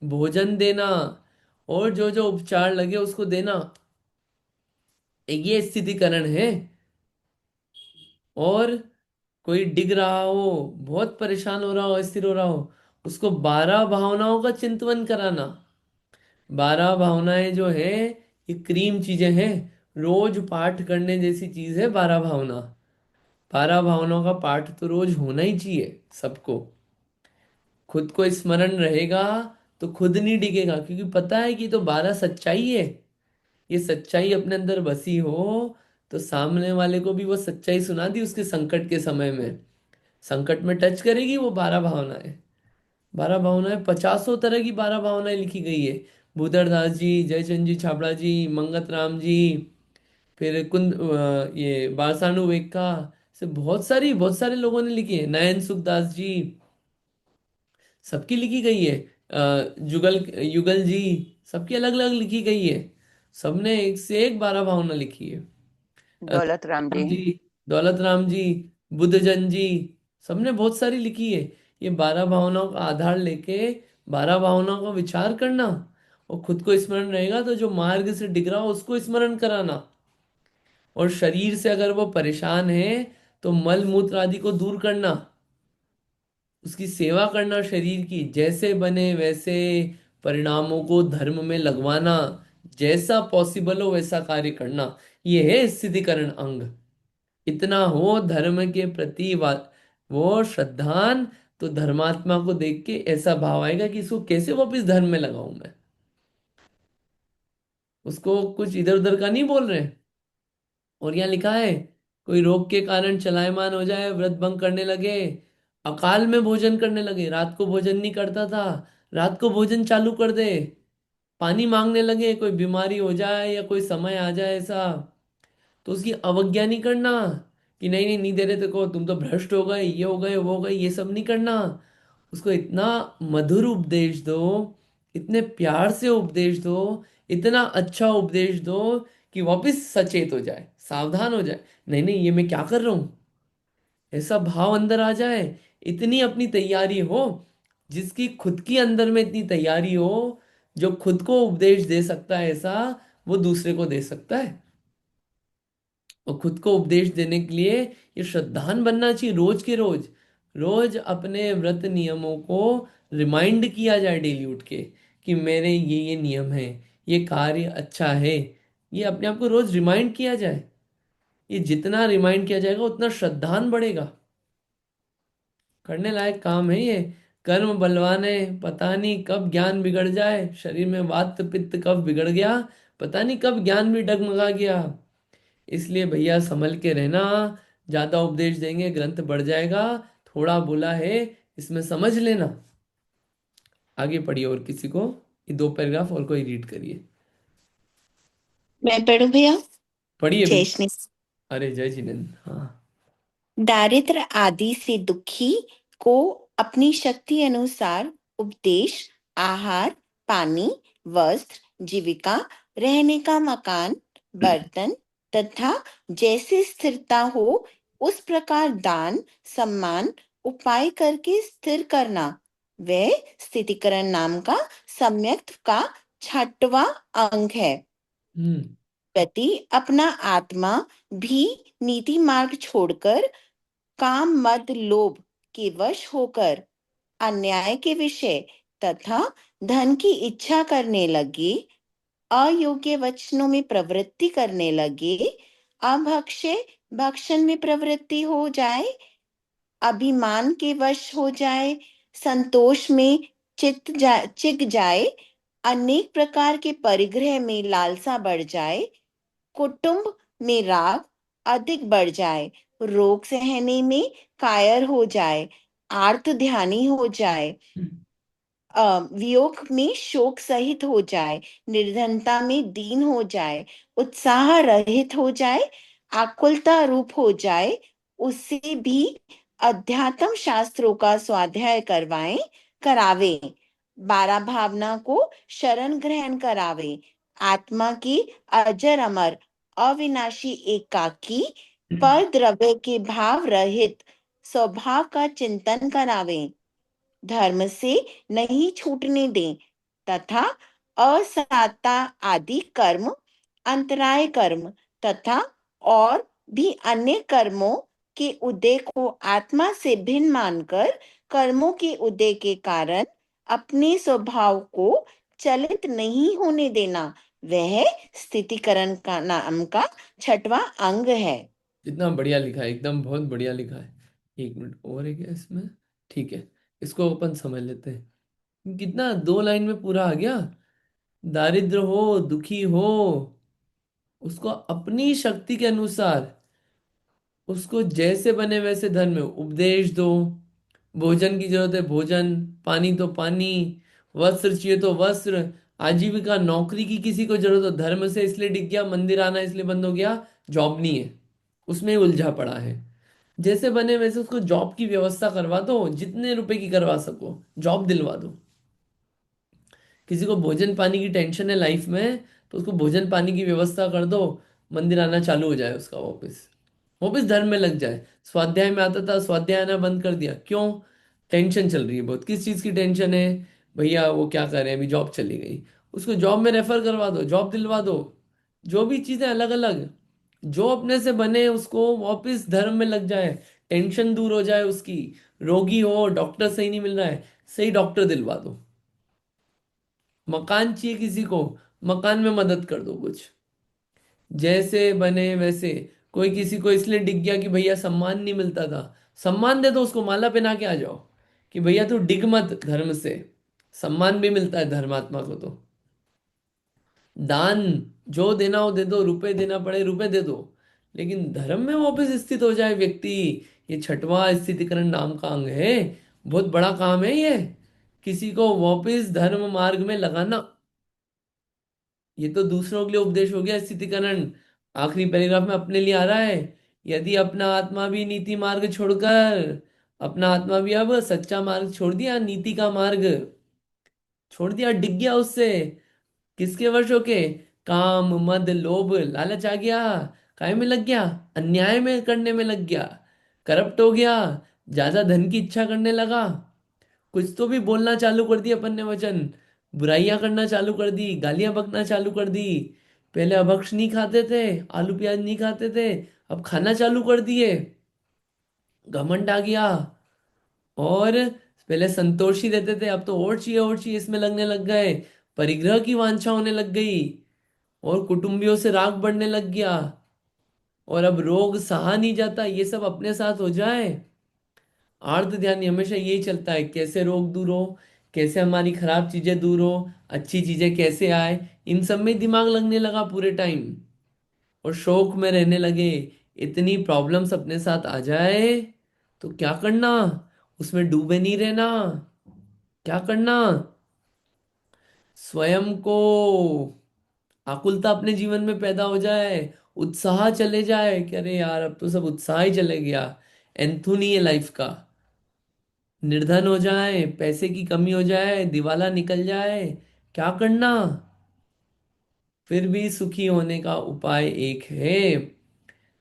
भोजन देना, और जो जो उपचार लगे उसको देना। ये स्थितिकरण है। और कोई डिग रहा हो, बहुत परेशान हो रहा हो, अस्थिर हो रहा हो, उसको 12 भावनाओं का चिंतन कराना। 12 भावनाएं जो है, ये क्रीम चीजें हैं। रोज पाठ करने जैसी चीज है 12 भावना। 12 भावनाओं का पाठ तो रोज होना ही चाहिए सबको। खुद को स्मरण रहेगा तो खुद नहीं डिगेगा, क्योंकि पता है कि तो 12 सच्चाई है। ये सच्चाई अपने अंदर बसी हो तो सामने वाले को भी वो सच्चाई सुना दी उसके संकट के समय में। संकट में टच करेगी वो 12 भावनाएं। 12 भावनाएं, 50 तरह की 12 भावनाएं लिखी गई है। भूधर दास जी, जयचंद जी छाबड़ा जी, मंगत राम जी, फिर ये बारसानु वेक्का से बहुत सारे लोगों ने लिखी है, नयन सुखदास जी, सबकी लिखी गई है। जुगल युगल जी, सबकी अलग अलग लिखी गई है। सबने एक से एक 12 भावना लिखी है। दौलत राम राम जी। जी, दौलत राम जी, बुद्धजन जी, सबने बहुत सारी लिखी है। ये 12 भावनाओं का आधार लेके 12 भावनाओं का विचार करना, और खुद को स्मरण रहेगा तो जो मार्ग से डिग रहा हो उसको स्मरण कराना। और शरीर से अगर वो परेशान है तो मल मूत्र आदि को दूर करना, उसकी सेवा करना, शरीर की जैसे बने वैसे परिणामों को धर्म में लगवाना, जैसा पॉसिबल हो वैसा कार्य करना। ये है स्थितिकरण अंग। इतना हो धर्म के प्रति वो श्रद्धान, तो धर्मात्मा को देख के ऐसा भाव आएगा कि इसको कैसे वापिस धर्म में लगाऊं मैं। उसको कुछ इधर उधर का नहीं बोल रहे। और यहाँ लिखा है, कोई रोग के कारण चलायमान हो जाए, व्रत भंग करने लगे, अकाल में भोजन करने लगे, रात को भोजन नहीं करता था, रात को भोजन चालू कर दे, पानी मांगने लगे, कोई बीमारी हो जाए या कोई समय आ जाए ऐसा, तो उसकी अवज्ञा नहीं करना कि नहीं नहीं नहीं दे रहे तेको, तुम तो भ्रष्ट हो गए, ये हो गए वो हो गए, ये सब नहीं करना। उसको इतना मधुर उपदेश दो, इतने प्यार से उपदेश दो, इतना अच्छा उपदेश दो कि वापस सचेत हो जाए, सावधान हो जाए, नहीं नहीं ये मैं क्या कर रहा हूं, ऐसा भाव अंदर आ जाए। इतनी अपनी तैयारी हो, जिसकी खुद की अंदर में इतनी तैयारी हो, जो खुद को उपदेश दे सकता है ऐसा, वो दूसरे को दे सकता है। और खुद को उपदेश देने के लिए ये श्रद्धान बनना चाहिए। रोज के रोज, रोज अपने व्रत नियमों को रिमाइंड किया जाए डेली उठ के, कि मेरे ये नियम है, ये कार्य अच्छा है। ये अपने आप को रोज रिमाइंड किया जाए। ये जितना रिमाइंड किया जाएगा उतना श्रद्धान बढ़ेगा। करने लायक काम है ये। कर्म बलवान है, पता नहीं कब ज्ञान बिगड़ जाए, शरीर में वात पित्त कब बिगड़ गया, पता नहीं कब ज्ञान भी डगमगा गया। इसलिए भैया संभल के रहना। ज्यादा उपदेश देंगे ग्रंथ बढ़ जाएगा। थोड़ा बोला है, इसमें समझ लेना। आगे पढ़िए, और किसी को ये दो पैराग्राफ और कोई रीड करिए। मैं पढ़ूं भैया? पढ़िए जय बिल्कुल। श्री। अरे जय जिनेन्द्र, हाँ। दारिद्र आदि से दुखी को अपनी शक्ति अनुसार उपदेश, आहार, पानी, वस्त्र, जीविका, रहने का मकान, बर्तन तथा जैसे स्थिरता हो उस प्रकार दान, सम्मान, उपाय करके स्थिर करना, वह स्थितिकरण नाम का सम्यक का 6वां अंग है। हम्म। व्यक्ति अपना आत्मा भी नीति मार्ग छोड़कर काम मद लोभ के वश होकर अन्याय के विषय तथा धन की इच्छा करने लगे अयोग्य वचनों में प्रवृत्ति करने लगे, अभक्ष्य भक्षण में प्रवृत्ति हो जाए, अभिमान के वश हो जाए, संतोष में चिक जाए, अनेक प्रकार के परिग्रह में लालसा बढ़ जाए, कुटुंब में राग अधिक बढ़ जाए, रोग सहने में कायर हो जाए, आर्त ध्यानी हो जाए, वियोग में शोक सहित हो जाए, निर्धनता में दीन हो जाए, उत्साह रहित हो जाए, आकुलता रूप हो जाए, उससे भी अध्यात्म शास्त्रों का स्वाध्याय करावे, 12 भावना को शरण ग्रहण करावे, आत्मा की अजर अमर अविनाशी एकाकी पर द्रव्य के भाव रहित स्वभाव का चिंतन करावे, धर्म से नहीं छूटने दें तथा असाता आदि कर्म, अंतराय कर्म तथा और भी अन्य कर्मों के उदय को आत्मा से भिन्न मानकर कर्मों के उदय के कारण अपने स्वभाव को चलित नहीं होने देना, वह स्थितिकरण का नाम का 6वां अंग है। इतना बढ़िया लिखा है, एकदम बहुत बढ़िया लिखा है। 1 मिनट और है क्या इसमें? ठीक है, इसको अपन समझ लेते हैं। कितना 2 लाइन में पूरा आ गया। दारिद्र हो, दुखी हो, उसको अपनी शक्ति के अनुसार, उसको जैसे बने वैसे धर्म में उपदेश दो। भोजन की जरूरत है भोजन, पानी तो पानी, वस्त्र चाहिए तो वस्त्र, आजीविका नौकरी की किसी को जरूरत हो, धर्म से इसलिए डिग गया, मंदिर आना इसलिए बंद हो गया, जॉब नहीं है, उसमें ही उलझा पड़ा है। जैसे बने वैसे उसको जॉब की व्यवस्था करवा दो, जितने रुपए की करवा सको जॉब दिलवा दो। किसी को भोजन पानी की टेंशन है लाइफ में, तो उसको भोजन पानी की व्यवस्था कर दो, मंदिर आना चालू हो जाए उसका, वापस वापस धर्म में लग जाए। स्वाध्याय में आता था, स्वाध्याय आना बंद कर दिया, क्यों? टेंशन चल रही है बहुत। किस चीज़ की टेंशन है? भैया वो क्या कर रहे हैं, अभी जॉब चली गई, उसको जॉब में रेफर करवा दो, जॉब दिलवा दो। जो भी चीज़ें अलग अलग जो अपने से बने, उसको वापस धर्म में लग जाए, टेंशन दूर हो जाए उसकी। रोगी हो, डॉक्टर सही नहीं मिल रहा है, सही डॉक्टर दिलवा दो। मकान चाहिए किसी को, मकान में मदद कर दो कुछ। जैसे बने वैसे। कोई किसी को इसलिए डिग गया कि भैया सम्मान नहीं मिलता था, सम्मान दे दो उसको, माला पहना के आ जाओ कि भैया तू डिग मत धर्म से, सम्मान भी मिलता है धर्मात्मा को। तो दान जो देना हो दे दो, रुपए देना पड़े रुपए दे दो, लेकिन धर्म में वापस स्थित हो जाए व्यक्ति। ये 6वां स्थितिकरण नाम का अंग है, बहुत बड़ा काम है ये, किसी को वापस धर्म मार्ग में लगाना। ये तो दूसरों के लिए उपदेश हो गया स्थितिकरण। आखिरी पैराग्राफ में अपने लिए आ रहा है, यदि अपना आत्मा भी नीति मार्ग छोड़कर, अपना आत्मा भी अब सच्चा मार्ग छोड़ दिया, नीति का मार्ग छोड़ दिया, डिग गया उससे, किसके वश होके? काम मद लोभ लालच आ गया, काय में लग गया? अन्याय में करने में लग गया, करप्ट हो गया, ज्यादा धन की इच्छा करने लगा। कुछ तो भी बोलना चालू कर दिया अपन ने वचन, बुराइयां करना चालू कर दी, गालियां बकना चालू कर दी। पहले अभक्ष नहीं खाते थे, आलू प्याज नहीं खाते थे, अब खाना चालू कर दिए, घमंड आ गया। और पहले संतोषी रहते थे, अब तो और चाहिए इसमें लगने लग गए, परिग्रह की वांछा होने लग गई, और कुटुंबियों से राग बढ़ने लग गया, और अब रोग सहा नहीं जाता, ये सब अपने साथ हो जाए। आर्त ध्यान हमेशा यही चलता है, कैसे रोग दूर हो, कैसे हमारी खराब चीजें दूर हो, अच्छी चीजें कैसे आए, इन सब में दिमाग लगने लगा पूरे टाइम, और शोक में रहने लगे। इतनी प्रॉब्लम्स अपने साथ आ जाए तो क्या करना? उसमें डूबे नहीं रहना। क्या करना? स्वयं को, आकुलता अपने जीवन में पैदा हो जाए, उत्साह चले जाए कि अरे यार अब तो सब उत्साह ही चले गया, एंथू नहीं है लाइफ का, निर्धन हो जाए, पैसे की कमी हो जाए, दिवाला निकल जाए, क्या करना? फिर भी सुखी होने का उपाय एक है,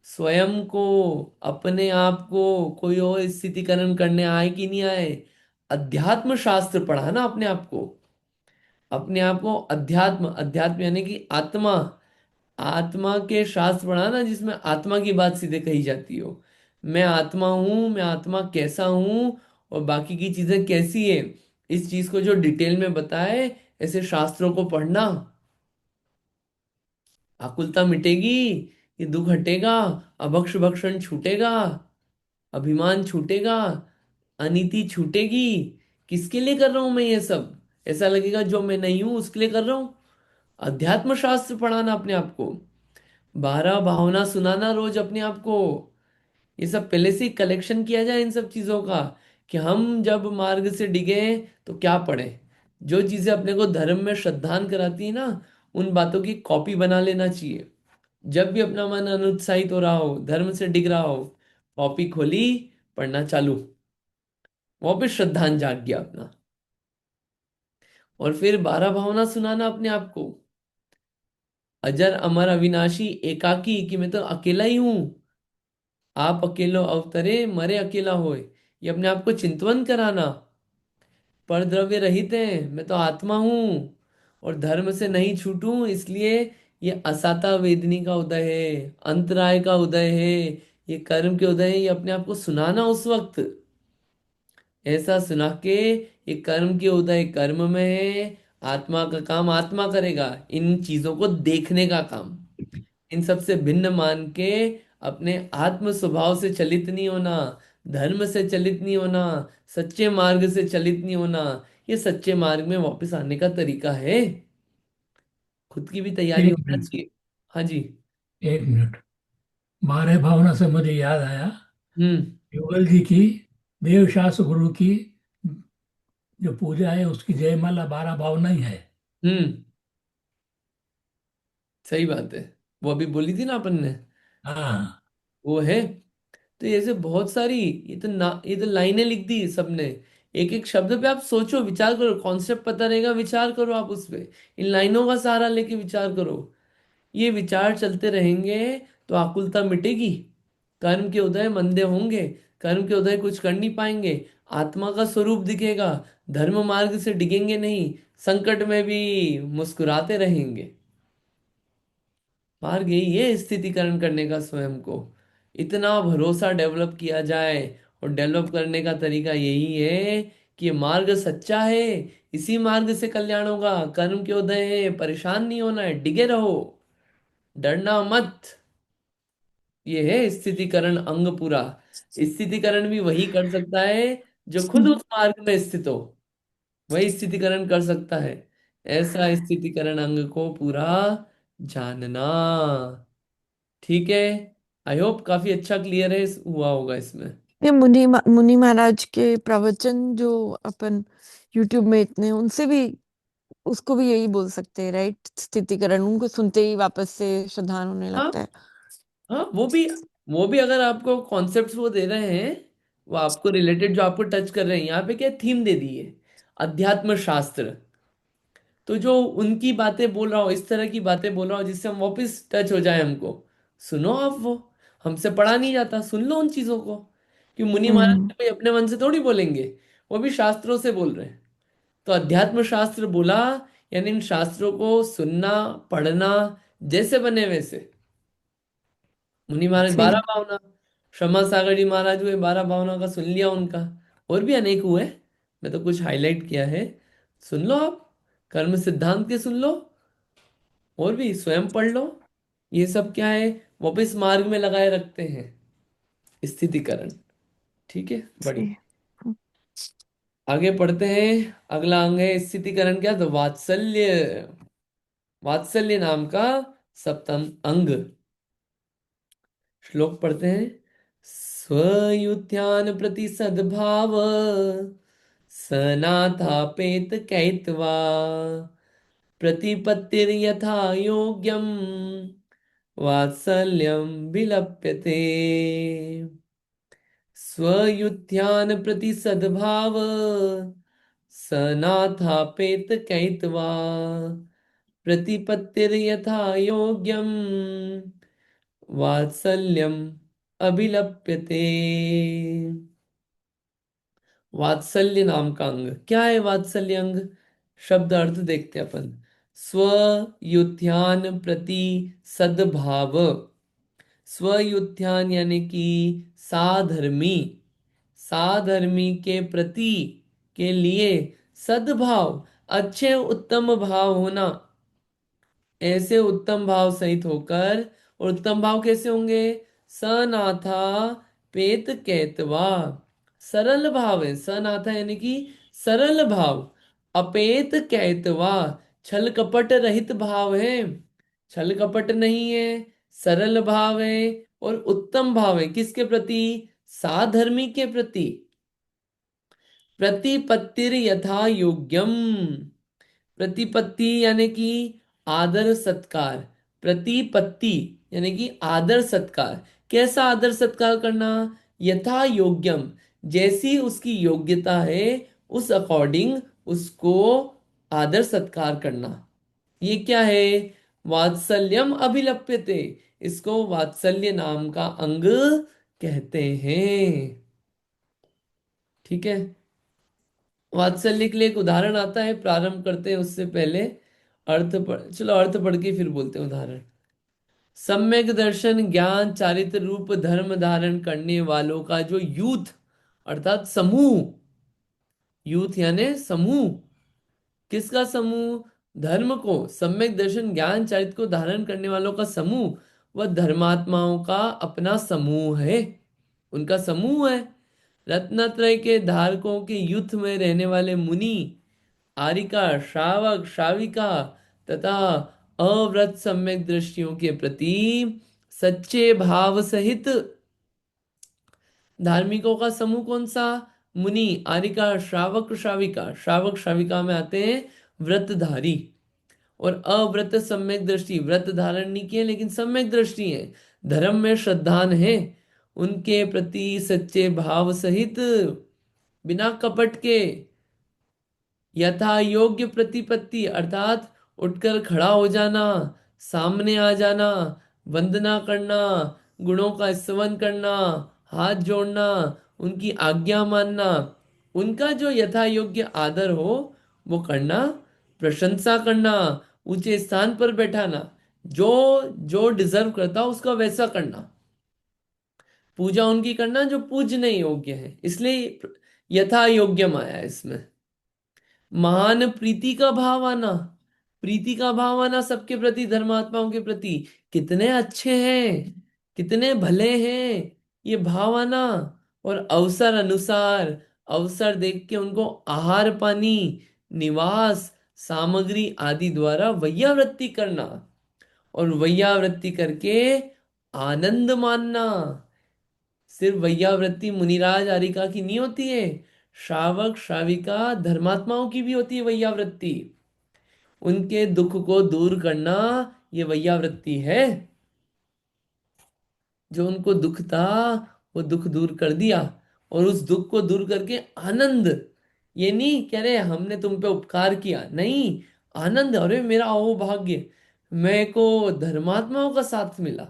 स्वयं को, अपने आप को, कोई और स्थितिकरण करने आए कि नहीं आए, अध्यात्म शास्त्र पढ़ा ना अपने आप को, अपने आप को अध्यात्म, अध्यात्म यानी कि आत्मा, आत्मा के शास्त्र पढ़ा ना, जिसमें आत्मा की बात सीधे कही जाती हो। मैं आत्मा हूं, मैं आत्मा कैसा हूं, और बाकी की चीजें कैसी है, इस चीज को जो डिटेल में बताए, ऐसे शास्त्रों को पढ़ना। आकुलता मिटेगी, ये दुख हटेगा, अभक्ष भक्षण छूटेगा, अभिमान छूटेगा, अनीति छूटेगी। किसके लिए कर रहा हूं मैं ये सब? ऐसा लगेगा जो मैं नहीं हूं उसके लिए कर रहा हूं। अध्यात्म शास्त्र पढ़ाना अपने आप को, 12 भावना सुनाना रोज अपने आप को, ये सब पहले से ही कलेक्शन किया जाए इन सब चीजों का, कि हम जब मार्ग से डिगे तो क्या पढ़े। जो चीजें अपने को धर्म में श्रद्धान कराती है ना, उन बातों की कॉपी बना लेना चाहिए। जब भी अपना मन अनुत्साहित हो रहा हो, धर्म से डिग रहा हो, कॉपी खोली, पढ़ना चालू, वापिस श्रद्धान जाग गया अपना। और फिर 12 भावना सुनाना अपने आप को, अजर अमर अविनाशी एकाकी, कि मैं तो अकेला ही हूं। आप अकेलो अवतरे मरे अकेला होए, ये अपने आप को चिंतवन कराना। पर द्रव्य रहित है, मैं तो आत्मा हूं, और धर्म से नहीं छूटूं, इसलिए ये असाता वेदनी का उदय है, अंतराय का उदय है, ये कर्म के उदय है, ये अपने आप को सुनाना उस वक्त। ऐसा सुना के ये कर्म के उदय कर्म में है, आत्मा का काम आत्मा करेगा, इन चीजों को देखने का काम। इन सब से भिन्न मान के अपने आत्म स्वभाव से चलित नहीं होना, धर्म से चलित नहीं होना, सच्चे मार्ग से चलित नहीं होना। ये सच्चे मार्ग में वापस आने का तरीका है। खुद की भी तैयारी एक होना मिनट, चाहिए। हाँ जी। 1 मिनट। 12 भावना से मुझे याद आया, हम्म। युगल जी की देवशास्त्र गुरु की जो पूजा है उसकी जयमाला 12 भावना ही है। हम्म। सही बात है। वो अभी बोली थी ना अपन ने, हाँ। वो है। तो ऐसे बहुत सारी, ये तो लाइनें लिख दी सबने। एक एक शब्द पे आप सोचो, विचार करो, कॉन्सेप्ट पता रहेगा, विचार करो आप उस पे। इन लाइनों का सहारा लेके विचार करो। ये विचार चलते रहेंगे तो आकुलता मिटेगी, कर्म के उदय मंदे होंगे, कर्म के उदय कुछ कर नहीं पाएंगे, आत्मा का स्वरूप दिखेगा, धर्म मार्ग से डिगेंगे नहीं, संकट में भी मुस्कुराते रहेंगे। मार्ग यही है स्थितिकरण करने का स्वयं को। इतना भरोसा डेवलप किया जाए, और डेवलप करने का तरीका यही है कि ये मार्ग सच्चा है, इसी मार्ग से कल्याण होगा, कर्म के उदय है, परेशान नहीं होना है, डिगे रहो, डरना मत। ये है स्थितिकरण अंग पूरा। स्थितिकरण भी वही कर सकता है जो खुद उस मार्ग में स्थित हो, वही स्थितिकरण कर सकता है। ऐसा स्थितिकरण अंग को पूरा जानना। ठीक है। आई होप काफी अच्छा क्लियर है हुआ होगा इसमें। ये मुनि महाराज के प्रवचन जो अपन यूट्यूब में इतने, उनसे भी उसको भी यही बोल सकते हैं, राइट? स्थितिकरण उनको सुनते ही वापस से श्रद्धान होने हाँ। लगता है। हाँ, वो भी अगर आपको कॉन्सेप्ट्स वो दे रहे हैं, वो आपको रिलेटेड जो आपको टच कर रहे हैं, यहाँ पे क्या थीम दे दी है, अध्यात्म शास्त्र। तो जो उनकी बातें बोल रहा हो, इस तरह की बातें बोल रहा हो जिससे हम वापस टच हो जाए हमको, सुनो आप वो। हमसे पढ़ा नहीं जाता, सुन लो उन चीजों को। कि मुनि महाराज हम्म। कोई अपने मन से थोड़ी बोलेंगे, वो भी शास्त्रों से बोल रहे हैं। तो अध्यात्म शास्त्र बोला, यानी इन शास्त्रों को सुनना, पढ़ना, जैसे बने वैसे। मुनि महाराज सही। 12 भावना, क्षमा सागर जी महाराज हुए, 12 भावना का सुन लिया उनका। और भी अनेक हुए, मैं तो कुछ हाईलाइट किया है। सुन लो आप, कर्म सिद्धांत के सुन लो, और भी स्वयं पढ़ लो। ये सब क्या है, वापिस मार्ग में लगाए रखते हैं स्थितिकरण। ठीक है, बढ़िया। सही। आगे पढ़ते हैं। अगला अंग है स्थितिकरण, क्या तो वात्सल्य। वात्सल्य नाम का सप्तम अंग। श्लोक पढ़ते हैं। स्वयुत्थान प्रति सद्भाव, सनाथापेत कैतवा, प्रतिपत्तिर्यथा योग्यम, वात्सल्यम विलप्यते। स्वयुत्थान प्रति सद्भाव, सनाथापेत कैतवा, प्रतिपत्तिर्यथा योग्यम, वात्सल्यम अभिलप्यते। वात्सल्य नाम का अंग क्या है? वात्सल्य अंग शब्द अर्थ देखते हैं अपन। स्वयुत्थान प्रति सद्भाव। स्वयुत्थान यानी कि साधर्मी, साधर्मी के प्रति, के लिए, सद्भाव अच्छे उत्तम भाव होना, ऐसे उत्तम भाव सहित होकर, और उत्तम भाव कैसे होंगे? सनाथा पेत कैतवा, सरल भाव है। सनाथा यानी कि सरल भाव, अपेत कैतवा छल कपट रहित भाव है, छल कपट नहीं है, सरल भाव है और उत्तम भाव है। किसके प्रति? साधर्मी के प्रति। प्रतिपत्तिर यथा योग्यम, प्रतिपत्ति यानी कि आदर सत्कार, प्रतिपत्ति यानी कि आदर सत्कार। कैसा आदर सत्कार करना? यथा योग्यम, जैसी उसकी योग्यता है उस अकॉर्डिंग उसको आदर सत्कार करना। ये क्या है? वात्सल्यम अभिलप्यते, इसको वात्सल्य नाम का अंग कहते हैं। ठीक है, वात्सल्य के लिए एक उदाहरण आता है, प्रारंभ करते हैं उससे पहले अर्थ पढ़, चलो अर्थ पढ़ के फिर बोलते हैं उदाहरण। सम्यक दर्शन ज्ञान चारित्र रूप धर्म धारण करने वालों का जो यूथ अर्थात समूह, यूथ यानी समूह, किसका समूह? धर्म को, सम्यक दर्शन ज्ञान चारित्र को धारण करने वालों का समूह, वह धर्मात्माओं का अपना समूह है, उनका समूह है। रत्नत्रय के धारकों के युद्ध में रहने वाले मुनि, आरिका, श्रावक, श्राविका तथा अव्रत सम्यक दृष्टियों के प्रति सच्चे भाव सहित, धार्मिकों का समूह कौन सा? मुनि, आरिका, श्रावक, श्राविका। श्रावक श्राविका में आते हैं व्रतधारी, और अव्रत सम्यक दृष्टि, व्रत धारण नहीं किए लेकिन सम्यक दृष्टि है, धर्म में श्रद्धान है, उनके प्रति सच्चे भाव सहित बिना कपट के यथा योग्य प्रतिपत्ति अर्थात उठकर खड़ा हो जाना, सामने आ जाना, वंदना करना, गुणों का स्तवन करना, हाथ जोड़ना, उनकी आज्ञा मानना, उनका जो यथा योग्य आदर हो वो करना, प्रशंसा करना, ऊंचे स्थान पर बैठाना, जो जो डिजर्व करता उसका वैसा करना, पूजा उनकी करना जो पूजने योग्य है, इसलिए यथा योग्यम आया है इसमें। महान प्रीति का भाव आना, प्रीति का भाव आना सबके प्रति, धर्मात्माओं के प्रति, कितने अच्छे हैं, कितने भले हैं, ये भाव आना। और अवसर अनुसार, अवसर देख के उनको आहार पानी, निवास, सामग्री आदि द्वारा वैयावृत्ति करना, और वैयावृत्ति करके आनंद मानना। सिर्फ वैयावृत्ति मुनिराज आरिका की नहीं होती है, श्रावक श्राविका धर्मात्माओं की भी होती है वैयावृत्ति। उनके दुख को दूर करना ये वैयावृत्ति है। जो उनको दुख था वो दुख दूर कर दिया, और उस दुख को दूर करके आनंद, ये नहीं कह रहे हमने तुम पे उपकार किया, नहीं, आनंद, अरे मेरा अहोभाग्य, मेरे को धर्मात्माओं का साथ मिला,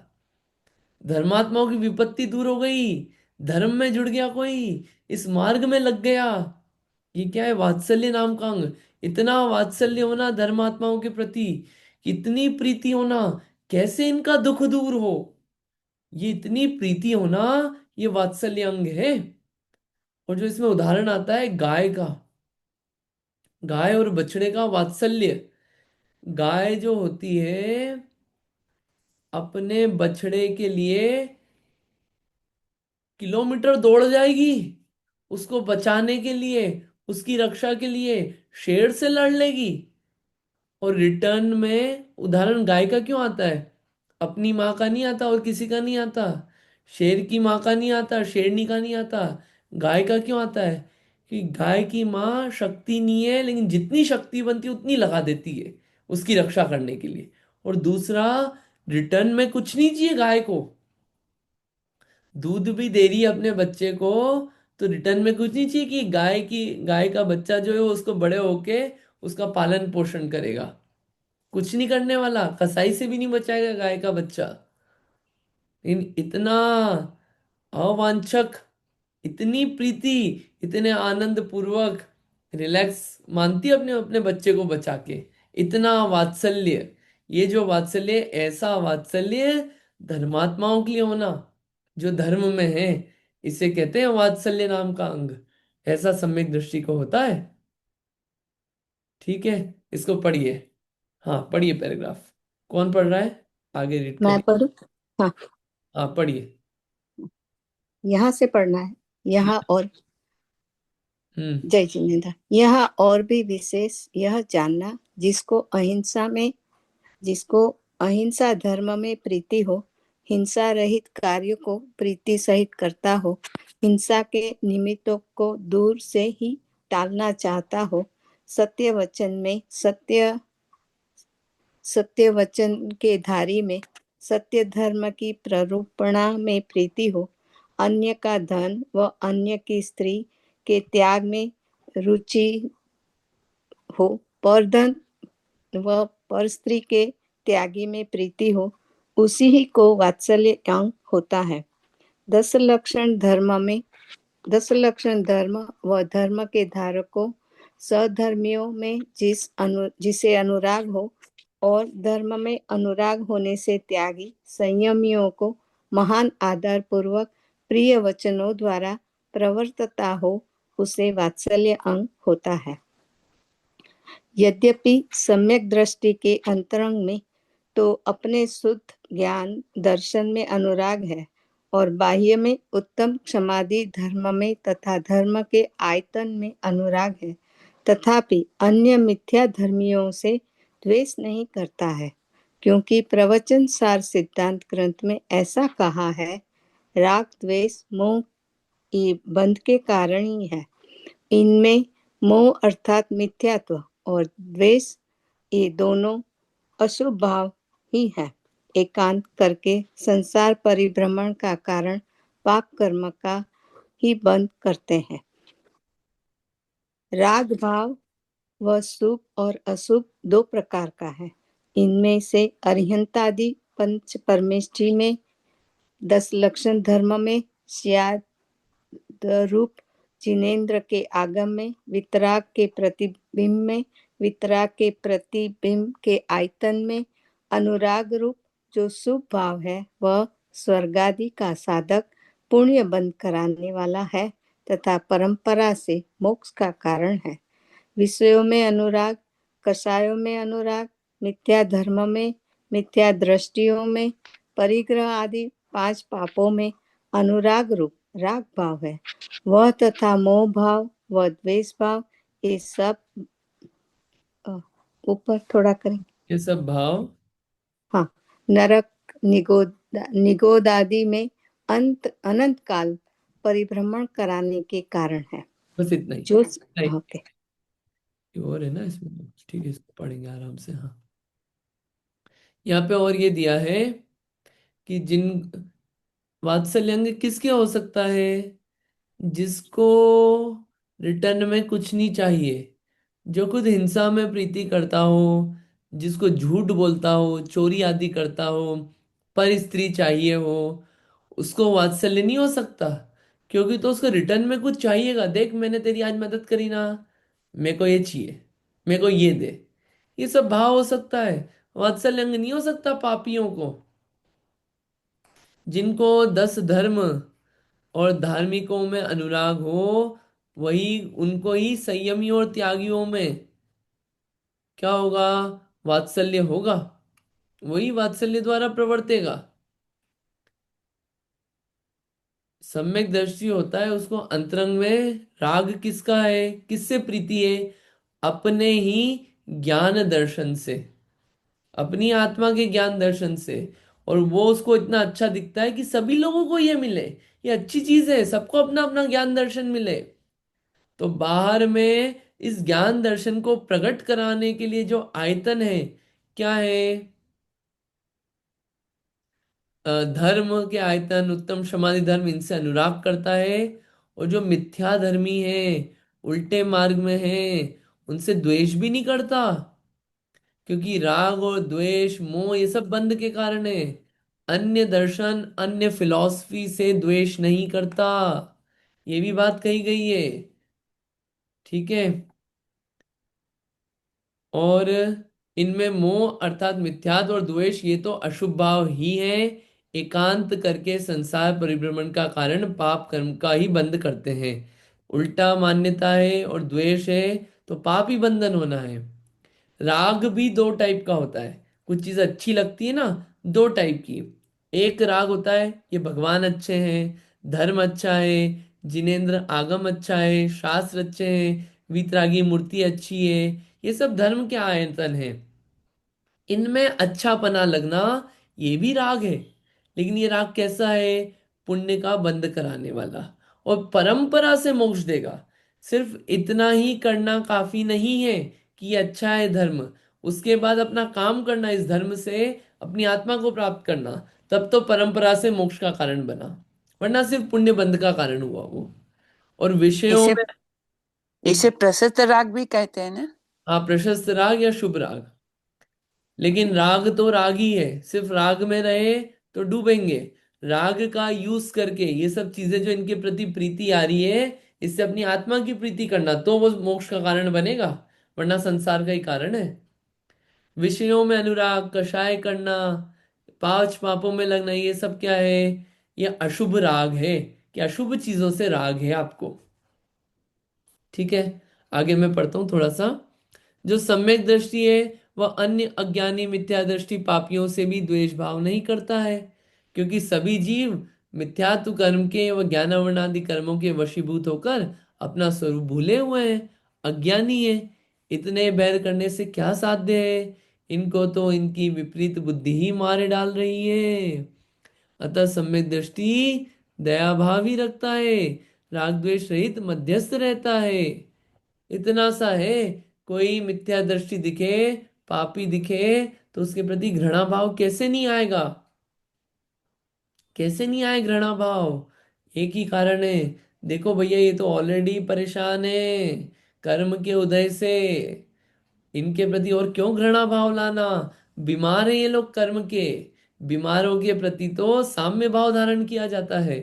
धर्मात्माओं की विपत्ति दूर हो गई, धर्म में जुड़ गया कोई, इस मार्ग में लग गया। ये क्या है? वात्सल्य नाम का अंग। इतना वात्सल्य होना धर्मात्माओं के प्रति, इतनी प्रीति होना, कैसे इनका दुख दूर हो, ये इतनी प्रीति होना, ये वात्सल्य अंग है। और जो इसमें उदाहरण आता है गाय का, गाय और बछड़े का वात्सल्य, गाय जो होती है अपने बछड़े के लिए किलोमीटर दौड़ जाएगी, उसको बचाने के लिए, उसकी रक्षा के लिए शेर से लड़ लेगी। और रिटर्न में उदाहरण गाय का क्यों आता है? अपनी माँ का नहीं आता और किसी का नहीं आता, शेर की माँ का नहीं आता, शेरनी का नहीं आता, गाय का क्यों आता है? कि गाय की माँ शक्ति नहीं है लेकिन जितनी शक्ति बनती है उतनी लगा देती है उसकी रक्षा करने के लिए। और दूसरा, रिटर्न में कुछ नहीं चाहिए गाय को, दूध भी दे रही है अपने बच्चे को, तो रिटर्न में कुछ नहीं चाहिए कि गाय का बच्चा जो है वो उसको बड़े होके उसका पालन पोषण करेगा, कुछ नहीं करने वाला, कसाई से भी नहीं बचाएगा गाय का बच्चा। लेकिन इतना अवांछक, इतनी प्रीति, इतने आनंद पूर्वक रिलैक्स मानती है अपने अपने बच्चे को बचा के, इतना वात्सल्य। ये जो वात्सल्य, ऐसा वात्सल्य धर्मात्माओं के लिए होना जो धर्म में है, इसे कहते हैं वात्सल्य नाम का अंग। ऐसा सम्यक दृष्टि को होता है। ठीक है, इसको पढ़िए। हाँ, पढ़िए पैराग्राफ। कौन पढ़ रहा है? आगे रीड मैं करिए। पढ़ूं? हाँ, आप पढ़िए। यहाँ से पढ़ना है। यहाँ और हम्म। जय जिनेन्द्र। यह और भी विशेष यह जानना, जिसको अहिंसा धर्म में प्रीति हो, हिंसा रहित कार्य को प्रीति सहित करता हो, हिंसा के निमित्तों को दूर से ही टालना चाहता हो, सत्य वचन में सत्य वचन के धारी में सत्य धर्म की प्ररूपणा में प्रीति हो, अन्य का धन व अन्य की स्त्री के त्याग में रुचि हो, पर धन व पर स्त्री के त्यागी में प्रीति हो, उसी ही को वात्सल्य अंग होता है। 10 लक्षण धर्म व धर्म के धारकों सधर्मियों में जिसे अनुराग हो, और धर्म में अनुराग होने से त्यागी संयमियों को महान आदर पूर्वक प्रिय वचनों द्वारा प्रवर्तता हो, उसे वात्सल्य अंग होता है। यद्यपि सम्यक दृष्टि के अंतरंग में तो अपने शुद्ध ज्ञान दर्शन में अनुराग है, और बाह्य में उत्तम क्षमादि धर्म में तथा धर्म के आयतन में अनुराग है, तथापि अन्य मिथ्या धर्मियों से द्वेष नहीं करता है, क्योंकि प्रवचन सार सिद्धांत ग्रंथ में ऐसा कहा है, राग द्वेष मोह ये बंध के कारण ही है। इनमें मोह अर्थात मिथ्यात्व और द्वेष ये दोनों अशुभ भाव ही है। एकांत करके संसार परिभ्रमण का कारण पाप कर्म का ही बंद करते हैं। राग भाव व शुभ और अशुभ 2 प्रकार का है। इनमें से अरिहंतादि पंच परमेष्ठी में 10 लक्षण धर्म में श्याद रूप जिनेन्द्र के आगम में, वितराग के प्रतिबिंब में, वितराग के प्रतिबिंब के आयतन में, अनुराग रूप जो शुभ भाव है वह स्वर्गादि का साधक पुण्य बंद कराने वाला है तथा परंपरा से मोक्ष का कारण है। विषयों में अनुराग, कषायों में अनुराग, मिथ्या धर्म में, मिथ्या दृष्टियों में, परिग्रह आदि 5 पापों में अनुराग रूप राग भाव है। वह तथा मोह भाव व द्वेष भाव ये सब ऊपर थोड़ा करेंगे। ये सब भाव हाँ, नरक निगोद आदि में अनंत काल परिभ्रमण कराने के कारण है। बस इतना ही। जो नहीं, ओके, ये और है ना इसमें, ठीक है, इसको पढ़ेंगे आराम से। हाँ, यहाँ पे और ये दिया है कि जिन वात्सल्यंग किसके हो सकता है? जिसको रिटर्न में कुछ नहीं चाहिए, जो खुद हिंसा में प्रीति करता हो, जिसको झूठ बोलता हो, चोरी आदि करता हो, पर स्त्री चाहिए हो, उसको वात्सल्य नहीं हो सकता। क्योंकि तो उसको रिटर्न में कुछ चाहिएगा। देख, मैंने तेरी आज मदद करी ना, मेरे को ये चाहिए, मेरे को ये दे। ये सब भाव हो सकता है, वात्सल्य नहीं हो सकता पापियों को। जिनको 10 धर्म और धार्मिकों में अनुराग हो, वही उनको ही संयमियों और त्यागियों में क्या होगा? वात्सल्य होगा। वही वात्सल्य द्वारा प्रवर्तेगा। सम्यक दर्शी होता है, उसको अंतरंग में राग किसका है, किससे प्रीति है? अपने ही ज्ञान दर्शन से, अपनी आत्मा के ज्ञान दर्शन से। और वो उसको इतना अच्छा दिखता है कि सभी लोगों को ये मिले, ये अच्छी चीज है, सबको अपना अपना ज्ञान दर्शन मिले। तो बाहर में इस ज्ञान दर्शन को प्रकट कराने के लिए जो आयतन है, क्या है? धर्म के आयतन, उत्तम समाधि धर्म, इनसे अनुराग करता है। और जो मिथ्या धर्मी है, उल्टे मार्ग में है, उनसे द्वेष भी नहीं करता। क्योंकि राग और द्वेष मोह ये सब बंध के कारण है। अन्य दर्शन, अन्य फिलॉसफी से द्वेष नहीं करता। ये भी बात कही गई है, ठीक है। और इनमें मोह अर्थात मिथ्यात्व और द्वेष ये तो अशुभ भाव ही है। एकांत करके संसार परिभ्रमण का कारण पाप कर्म का ही बंद करते हैं। उल्टा मान्यता है और द्वेष है तो पाप ही बंधन होना है। राग भी 2 टाइप का होता है। कुछ चीज अच्छी लगती है ना, दो टाइप की। एक राग होता है ये भगवान अच्छे हैं, धर्म अच्छा है, जिनेंद्र आगम अच्छा है, शास्त्र अच्छे हैं, वीतरागी मूर्ति अच्छी है, ये सब धर्म के आयतन है। इनमें अच्छापना लगना ये भी राग है। लेकिन ये राग कैसा है? पुण्य का बंद कराने वाला, और परंपरा से मोक्ष देगा। सिर्फ इतना ही करना काफी नहीं है कि ये अच्छा है धर्म, उसके बाद अपना काम करना इस धर्म से, अपनी आत्मा को प्राप्त करना, तब तो परंपरा से मोक्ष का कारण बना। वरना सिर्फ पुण्य बंध का कारण हुआ वो। और विषयों इसे में एक, इसे प्रशस्त राग भी कहते हैं ना। हाँ, प्रशस्त राग या शुभ राग। लेकिन राग तो राग ही है, सिर्फ राग में रहे तो डूबेंगे। राग का यूज करके ये सब चीजें जो इनके प्रति प्रीति आ रही है, इससे अपनी आत्मा की प्रीति करना, तो वो मोक्ष का कारण बनेगा। वरना संसार का ही कारण है। विषयों में अनुराग, कषाय करना, पांच पापों में लगना, ये सब क्या है? ये अशुभ राग है, कि अशुभ चीजों से राग है आपको। ठीक है, आगे मैं पढ़ता हूँ थोड़ा सा। जो सम्यक दृष्टि है वह अन्य अज्ञानी मिथ्या दृष्टि पापियों से भी द्वेष भाव नहीं करता है, क्योंकि सभी जीव मिथ्यात्व कर्म के व ज्ञानावरण आदि कर्मों के वशीभूत होकर अपना स्वरूप भूले हुए हैं, अज्ञानी है। इतने बैर करने से क्या साध्य है? इनको तो इनकी विपरीत बुद्धि ही मारे डाल रही है। अतः सम्यक दृष्टि दया भाव ही रखता है, राग द्वेष रहित मध्यस्थ रहता है। इतना सा है, कोई मिथ्या दृष्टि दिखे, पापी दिखे, तो उसके प्रति घृणा भाव कैसे नहीं आएगा? कैसे नहीं आए घृणा भाव? एक ही कारण है, देखो भैया ये तो ऑलरेडी परेशान है कर्म के उदय से, इनके प्रति और क्यों घृणा भाव लाना? बीमार है ये लोग कर्म के, बीमारों के प्रति तो साम्य भाव धारण किया जाता है।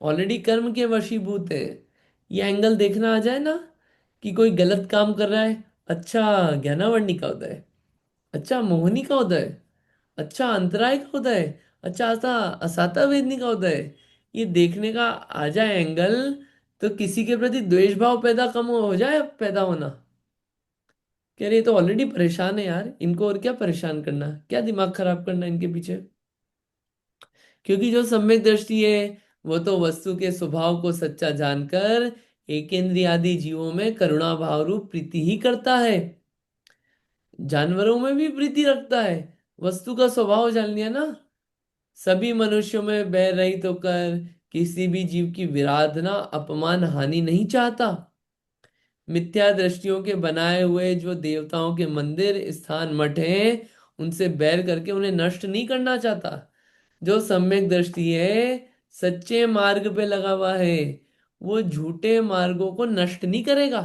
ऑलरेडी कर्म के वशीभूत है। ये एंगल देखना आ जाए ना, कि कोई गलत काम कर रहा है, अच्छा ज्ञानावर्णी का उदय, अच्छा मोहिनी का उदय, अच्छा अंतराय का उदय, अच्छा आता असाता वेदनी का उदय, ये देखने का आ जाए एंगल, तो किसी के प्रति द्वेष भाव पैदा कम हो जाए, पैदा होना। कह रहे ये तो ऑलरेडी परेशान है यार, इनको और क्या परेशान करना, क्या दिमाग खराब करना इनके पीछे। क्योंकि जो सम्यक दृष्टि है वो तो वस्तु के स्वभाव को सच्चा जानकर एकेंद्रिय आदि जीवों में करुणा भाव रूप प्रीति ही करता है। जानवरों में भी प्रीति रखता है, वस्तु का स्वभाव जान लिया ना। सभी मनुष्यों में बैर रहित होकर किसी भी जीव की विराधना अपमान हानि नहीं चाहता। मिथ्या दृष्टियों के बनाए हुए जो देवताओं के मंदिर स्थान मठ हैं, उनसे बैर करके उन्हें नष्ट नहीं करना चाहता। जो सम्यक दृष्टि है सच्चे मार्ग पे लगा हुआ है, वो झूठे मार्गों को नष्ट नहीं करेगा।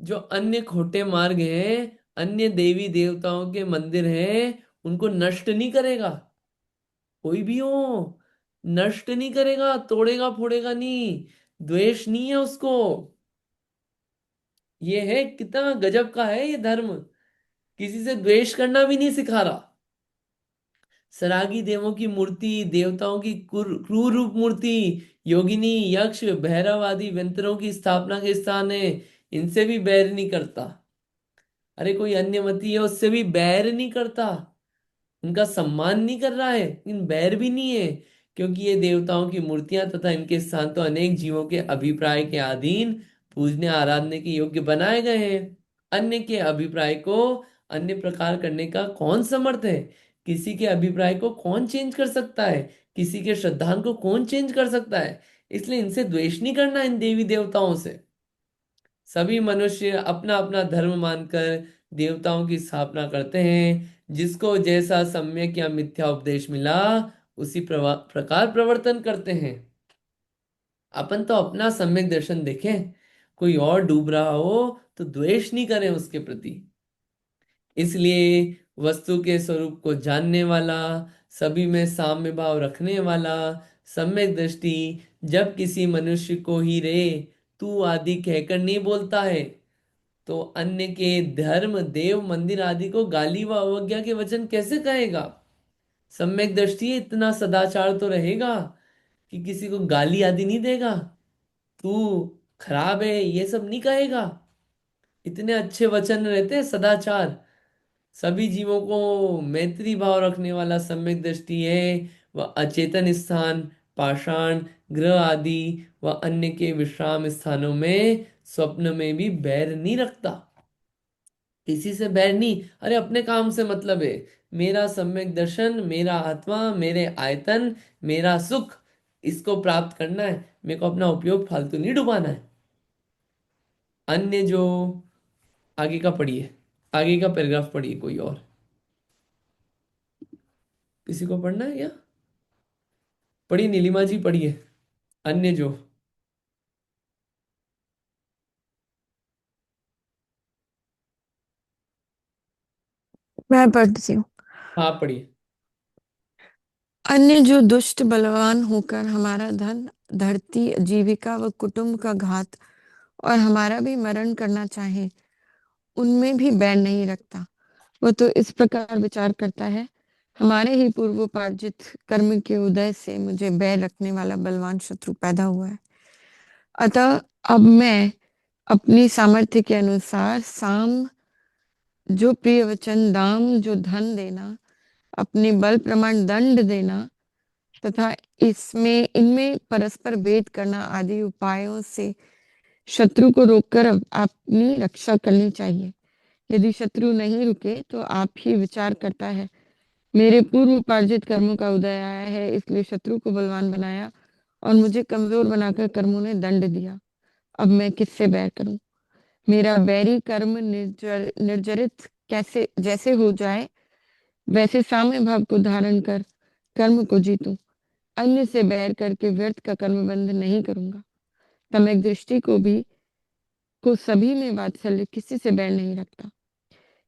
जो अन्य खोटे मार्ग हैं, अन्य देवी देवताओं के मंदिर हैं, उनको नष्ट नहीं करेगा। कोई भी हो, नष्ट नहीं करेगा, तोड़ेगा फोड़ेगा नहीं, द्वेष नहीं है उसको। ये है कितना गजब का है ये धर्म, किसी से द्वेष करना भी नहीं सिखा रहा। सरागी देवों की मूर्ति, देवताओं की क्रूर रूप मूर्ति, योगिनी यक्ष भैरव आदि व्यंतरों की स्थापना के स्थान है, इनसे भी बैर नहीं करता। अरे कोई अन्य मती है उससे भी बैर नहीं करता, उनका सम्मान नहीं कर रहा है, इन बैर भी नहीं है। क्योंकि ये देवताओं की मूर्तियां तथा इनके स्थान तो अनेक जीवों के अभिप्राय के अधीन पूजने आराधने के योग्य बनाए गए हैं। अन्य के अभिप्राय को अन्य प्रकार करने का कौन समर्थ है? किसी के अभिप्राय को कौन चेंज कर सकता है? किसी के श्रद्धान को कौन चेंज कर सकता है? इसलिए इनसे द्वेष नहीं करना, इन देवी देवताओं से। सभी मनुष्य अपना अपना धर्म मानकर देवताओं की स्थापना करते हैं, जिसको जैसा सम्यक या मिथ्या उपदेश मिला उसी प्रकार प्रवर्तन करते हैं। अपन तो अपना सम्यक दर्शन देखें, कोई और डूब रहा हो तो द्वेष नहीं करें उसके प्रति। इसलिए वस्तु के स्वरूप को जानने वाला, सभी में साम्य भाव रखने वाला सम्यक दृष्टि जब किसी मनुष्य को ही रे तू आदि कहकर नहीं बोलता है, तो अन्य के धर्म देव मंदिर आदि को गाली व अवज्ञा के वचन कैसे कहेगा? सम्यक दृष्टि इतना सदाचार तो रहेगा कि किसी को गाली आदि नहीं देगा, तू खराब है ये सब नहीं कहेगा। इतने अच्छे वचन रहते हैं, सदाचार। सभी जीवों को मैत्री भाव रखने वाला सम्यक दृष्टि है। वह अचेतन स्थान, पाषाण, ग्रह आदि व अन्य के विश्राम स्थानों में स्वप्न में भी बैर नहीं रखता। किसी से बैर नहीं, अरे अपने काम से मतलब है। मेरा सम्यक दर्शन, मेरा आत्मा, मेरे आयतन, मेरा सुख, इसको प्राप्त करना है। मेरे को अपना उपयोग फालतू नहीं डुबाना है। अन्य जो आगे का पढ़िए, आगे का पैराग्राफ पढ़िए कोई और, किसी को पढ़ना है क्या? पढ़िए नीलिमा जी, पढ़िए अन्य जो। मैं पढ़ती हूँ। हाँ पढ़िए। अन्य जो दुष्ट बलवान होकर हमारा धन, धरती, जीविका व कुटुंब का घात और हमारा भी मरण करना चाहे, उनमें भी बैर नहीं रखता। वो तो इस प्रकार विचार करता है, हमारे ही पूर्वोपार्जित कर्म के उदय से मुझे बैर रखने वाला बलवान शत्रु पैदा हुआ है। अतः अब मैं अपनी सामर्थ्य के अनुसार साम, जो प्रिय वचन, दाम, जो धन देना, अपने बल प्रमाण दंड देना तथा इसमें इनमें परस्पर भेद करना आदि उपायों से शत्रु को रोककर अपनी रक्षा करनी चाहिए। यदि शत्रु नहीं रुके तो आप ही विचार करता है, मेरे पूर्व उपार्जित कर्मों का उदय आया है, इसलिए शत्रु को बलवान बनाया और मुझे कमजोर बनाकर कर्मों ने दंड दिया। अब मैं किससे बैर करूं? मेरा बैरी कर्म निर्जरित कैसे जैसे हो जाए, वैसे साम्य भाव को धारण कर कर्म को जीतूं। अन्य से बैर करके व्यर्थ का कर्म बंध नहीं करूंगा। सम्यक दृष्टि को सभी में वात्सल्य, किसी से बैर नहीं रखता।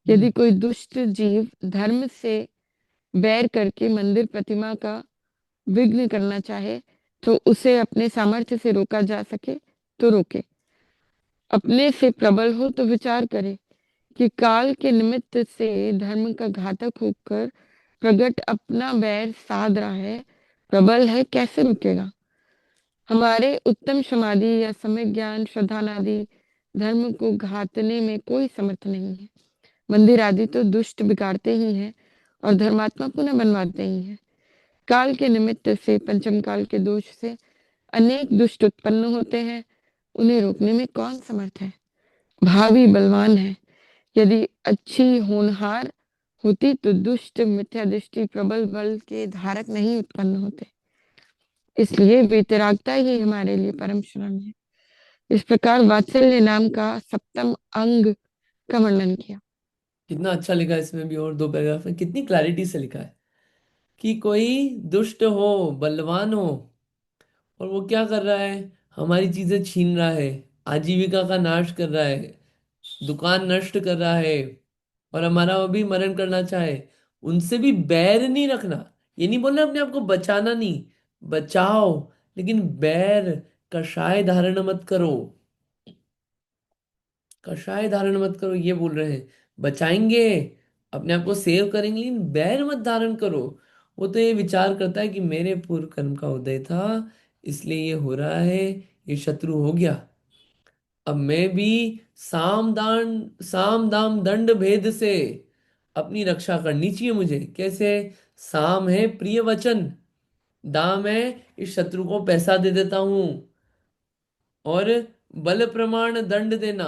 यदि कोई दुष्ट जीव धर्म से बैर करके मंदिर प्रतिमा का विघ्न करना चाहे तो उसे अपने सामर्थ्य से रोका जा सके तो रोके। अपने से प्रबल हो तो विचार करे कि काल के निमित्त से धर्म का घातक होकर प्रगट अपना बैर साध रहा है, प्रबल है, कैसे रुकेगा? हमारे उत्तम समाधि या सम्यक ज्ञान, श्रद्धान आदि धर्म को घातने में कोई समर्थ नहीं है। मंदिर आदि तो दुष्ट बिगाड़ते ही हैं और धर्मात्मा पुनः बनवाते ही हैं। काल के निमित्त से, पंचम काल के दोष से अनेक दुष्ट उत्पन्न होते हैं, उन्हें रोकने में कौन समर्थ है? भावी बलवान है। यदि अच्छी होनहार होती तो दुष्ट मिथ्या दृष्टि प्रबल बल के धारक नहीं उत्पन्न होते। इसलिए वितरागता ही हमारे लिए परम शरण है। इस प्रकार वात्सल्य नाम का सप्तम अंग का वर्णन किया। कितना अच्छा लिखा है इसमें भी, और दो पैराग्राफ में कितनी क्लैरिटी से लिखा है कि कोई दुष्ट हो, बलवान हो, और वो क्या कर रहा है, हमारी चीजें छीन रहा है, आजीविका का नाश कर रहा है, दुकान नष्ट कर रहा है, और हमारा वो भी मरण करना चाहे, उनसे भी बैर नहीं रखना। ये नहीं बोलना अपने आप को बचाना नहीं, बचाओ, लेकिन बैर, कषाय धारण मत करो। कषाय धारण मत करो ये बोल रहे हैं। बचाएंगे, अपने आप को सेव करेंगे, लेकिन बैर मत धारण करो। वो तो ये विचार करता है कि मेरे पूर्व कर्म का उदय था, इसलिए ये हो रहा है, ये शत्रु हो गया। अब मैं भी साम दाम दंड भेद से अपनी रक्षा करनी चाहिए मुझे। कैसे? साम है प्रिय वचन, दाम है इस शत्रु को पैसा दे देता हूं, और बल प्रमाण दंड देना,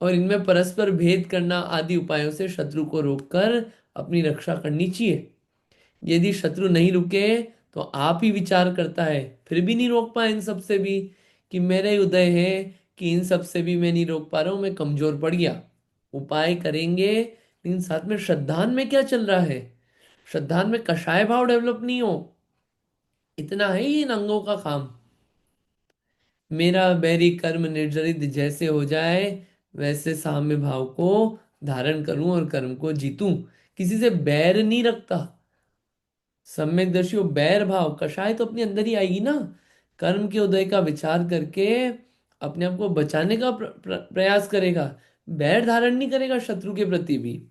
और इनमें परस्पर भेद करना आदि उपायों से शत्रु को रोककर अपनी रक्षा करनी चाहिए। यदि शत्रु नहीं रुके तो आप ही विचार करता है, फिर भी नहीं रोक पाए इन सब से भी, कि मेरा ही उदय है कि इन सब से भी मैं नहीं रोक पा रहा हूं, मैं कमजोर पड़ गया। उपाय करेंगे, लेकिन साथ में श्रद्धान में क्या चल रहा है? श्रद्धान में कषाय भाव डेवलप नहीं हो, इतना है ही इन अंगों का काम। मेरा बैरी कर्म निर्जरित जैसे हो जाए, वैसे साम्य भाव को धारण करूं और कर्म को जीतूं। किसी से बैर नहीं रखता। सम्यक दर्शियों, बैर भाव, कषाय तो अपने अंदर ही आएगी ना। कर्म के उदय का विचार करके अपने आप को बचाने का प्रयास करेगा, बैर धारण नहीं करेगा शत्रु के प्रति भी।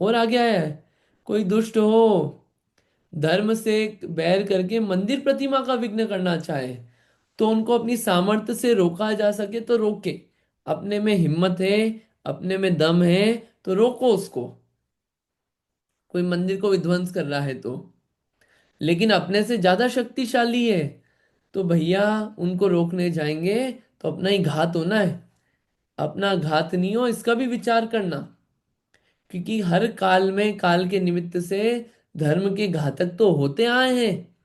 और आगे आया है, कोई दुष्ट हो, धर्म से बैर करके मंदिर प्रतिमा का विघ्न करना चाहे, तो उनको अपनी सामर्थ्य से रोका जा सके तो रोके। अपने में हिम्मत है, अपने में दम है, तो रोको उसको। कोई मंदिर को विध्वंस कर रहा है तो, लेकिन अपने से ज्यादा शक्तिशाली है, तो भैया उनको रोकने जाएंगे तो अपना ही घात होना है। अपना घात नहीं हो इसका भी विचार करना, क्योंकि हर काल में काल के निमित्त से धर्म के घातक तो होते आए हैं।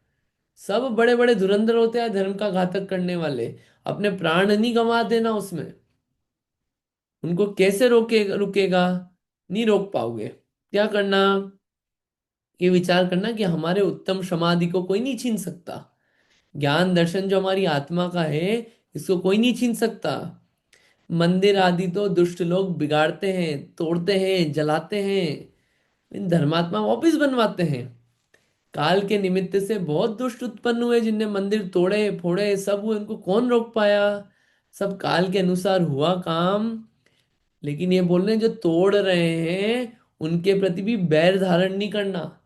सब बड़े बड़े धुरंधर होते हैं धर्म का घातक करने वाले। अपने प्राण नहीं गंवा देना उसमें। उनको कैसे रोके रुकेगा? नहीं रोक पाओगे। क्या करना? ये विचार करना कि हमारे उत्तम समाधि को कोई नहीं छीन सकता। ज्ञान दर्शन जो हमारी आत्मा का है, इसको कोई नहीं छीन सकता। मंदिर आदि तो दुष्ट लोग बिगाड़ते हैं, तोड़ते हैं, जलाते हैं, इन धर्मात्मा वापिस बनवाते हैं। काल के निमित्त से बहुत दुष्ट उत्पन्न हुए, जिनने मंदिर तोड़े फोड़े सब हुए, उनको कौन रोक पाया? सब काल के अनुसार हुआ काम। लेकिन ये बोल रहे हैं जो तोड़ रहे हैं उनके प्रति भी बैर धारण नहीं करना,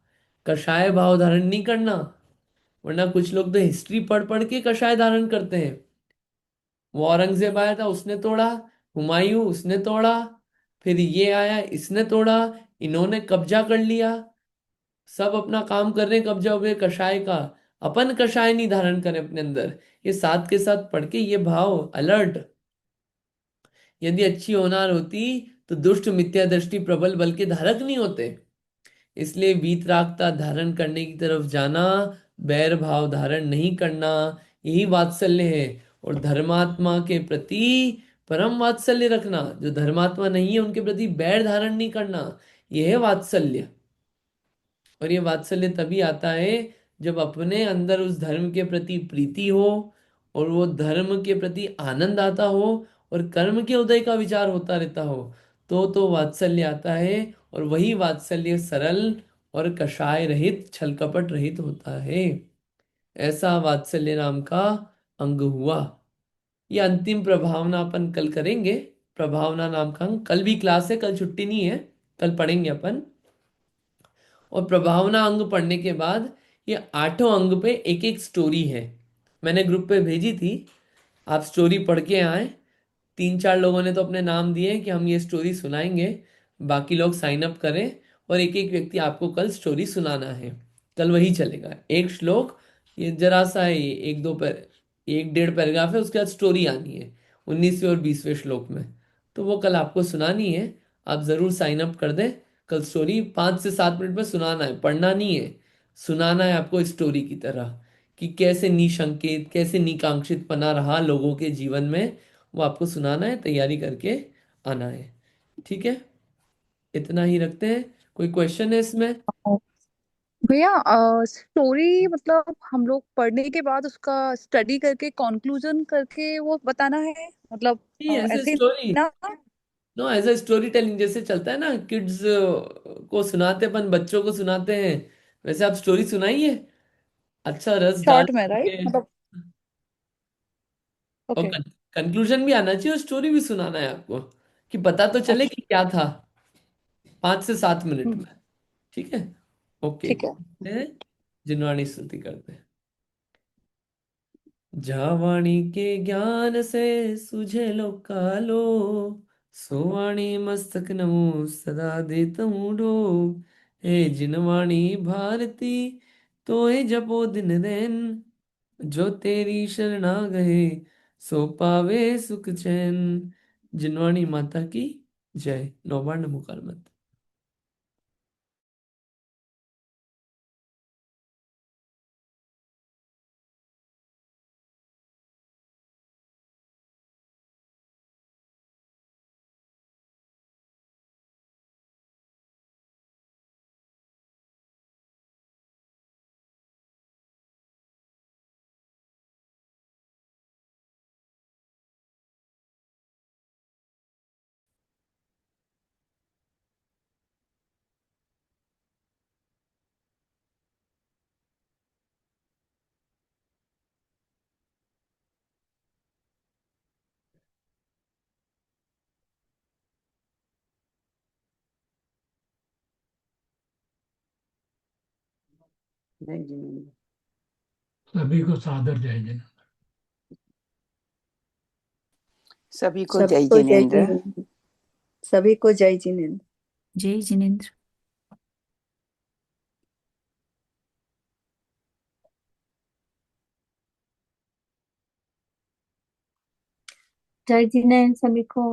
कषाय भाव धारण नहीं करना। वरना कुछ लोग तो हिस्ट्री पढ़ पढ़ के कषाय धारण करते हैं। वो औरंगजेब आया था उसने तोड़ा, हुमायूं उसने तोड़ा, फिर ये आया इसने तोड़ा, इन्होंने कब्जा कर लिया। सब अपना काम कर रहे हैं, कब्जा हो गए कषाय का। अपन कषाय नहीं धारण करें अपने अंदर। ये साथ के साथ पढ़ के ये भाव अलर्ट। यदि अच्छी होनार होती तो दुष्ट मिथ्या दृष्टि प्रबल बल के धारक नहीं होते। इसलिए वीतरागता धारण करने की तरफ जाना, बैर भाव धारण नहीं करना, यही वात्सल्य है। और धर्मात्मा के प्रति परम वात्सल्य रखना, जो धर्मात्मा नहीं है उनके प्रति बैर धारण नहीं करना, यह है वात्सल्य। और ये वात्सल्य तभी आता है जब अपने अंदर उस धर्म के प्रति प्रीति हो, और वो धर्म के प्रति आनंद आता हो, और कर्म के उदय का विचार होता रहता हो, तो वात्सल्य आता है। और वही वात्सल्य सरल और कषाय रहित, छल कपट रहित होता है। ऐसा वात्सल्य नाम का अंग हुआ। ये अंतिम प्रभावना अपन कल करेंगे। प्रभावना नाम का अंग कल भी क्लास है, कल छुट्टी नहीं है, कल पढ़ेंगे अपन। और प्रभावना अंग पढ़ने के बाद ये आठों अंग पे एक एक स्टोरी है। मैंने ग्रुप पे भेजी थी, आप स्टोरी पढ़ के आए। 3-4 लोगों ने तो अपने नाम दिए कि हम ये स्टोरी सुनाएंगे। बाकी लोग साइन अप करें, और एक एक व्यक्ति आपको कल स्टोरी सुनाना है। कल वही चलेगा, एक श्लोक, ये जरा सा है, ये एक दो पर, 1-1.5 पैराग्राफ है, उसके बाद स्टोरी आनी है 19वें और 20वें श्लोक में। तो वो कल आपको सुनानी है। आप जरूर साइन अप कर दें। कल स्टोरी 5 से 7 मिनट में सुनाना है, पढ़ना नहीं है, सुनाना है आपको स्टोरी की तरह, कि कैसे निशंकित, कैसे निकांक्षित पना रहा लोगों के जीवन में, वो आपको सुनाना है, तैयारी करके आना है। ठीक है, इतना ही रखते हैं। कोई क्वेश्चन है इसमें? भैया स्टोरी मतलब हम लोग पढ़ने के बाद उसका स्टडी करके कंक्लूजन करके वो बताना है मतलब नहीं, ऐसे ऐसे ही स्टोरी, ना। नो, ऐसा स्टोरी टेलिंग जैसे चलता है ना, किड्स को सुनाते, अपन बच्चों को सुनाते हैं, वैसे आप स्टोरी सुनाइए, अच्छा रस डाल शॉर्ट में राइट के। मतलब। और ओके। कंक्लूजन भी आना चाहिए, और स्टोरी भी सुनाना है आपको, कि पता तो चले अच्छा। कि क्या था, 5 से 7 मिनट हम्म, में। ठीक है, ओके। ठीक है। जिनवाणी स्तुति करते हैं। जावाणी के ज्ञान से सुझे लो कालो, सोवाणी मस्तक नमो सदा देतमु डोग। हे जिनवाणी भारती, तोय जपो दिन दिन, जो तेरी शरणा गए, सो पावे सुख चैन। जिनवाणी माता की जय। नौबाण मुकार मत। जय जिनेन्द्र। सभी को सादर जय जन। सभी को जय सबको जय जिनेन्द्र। जिनेन्द्र। सभी को जय जिनेन्द्र। जय जिनेन्द्र। जय जिनेन्द्र सभी को।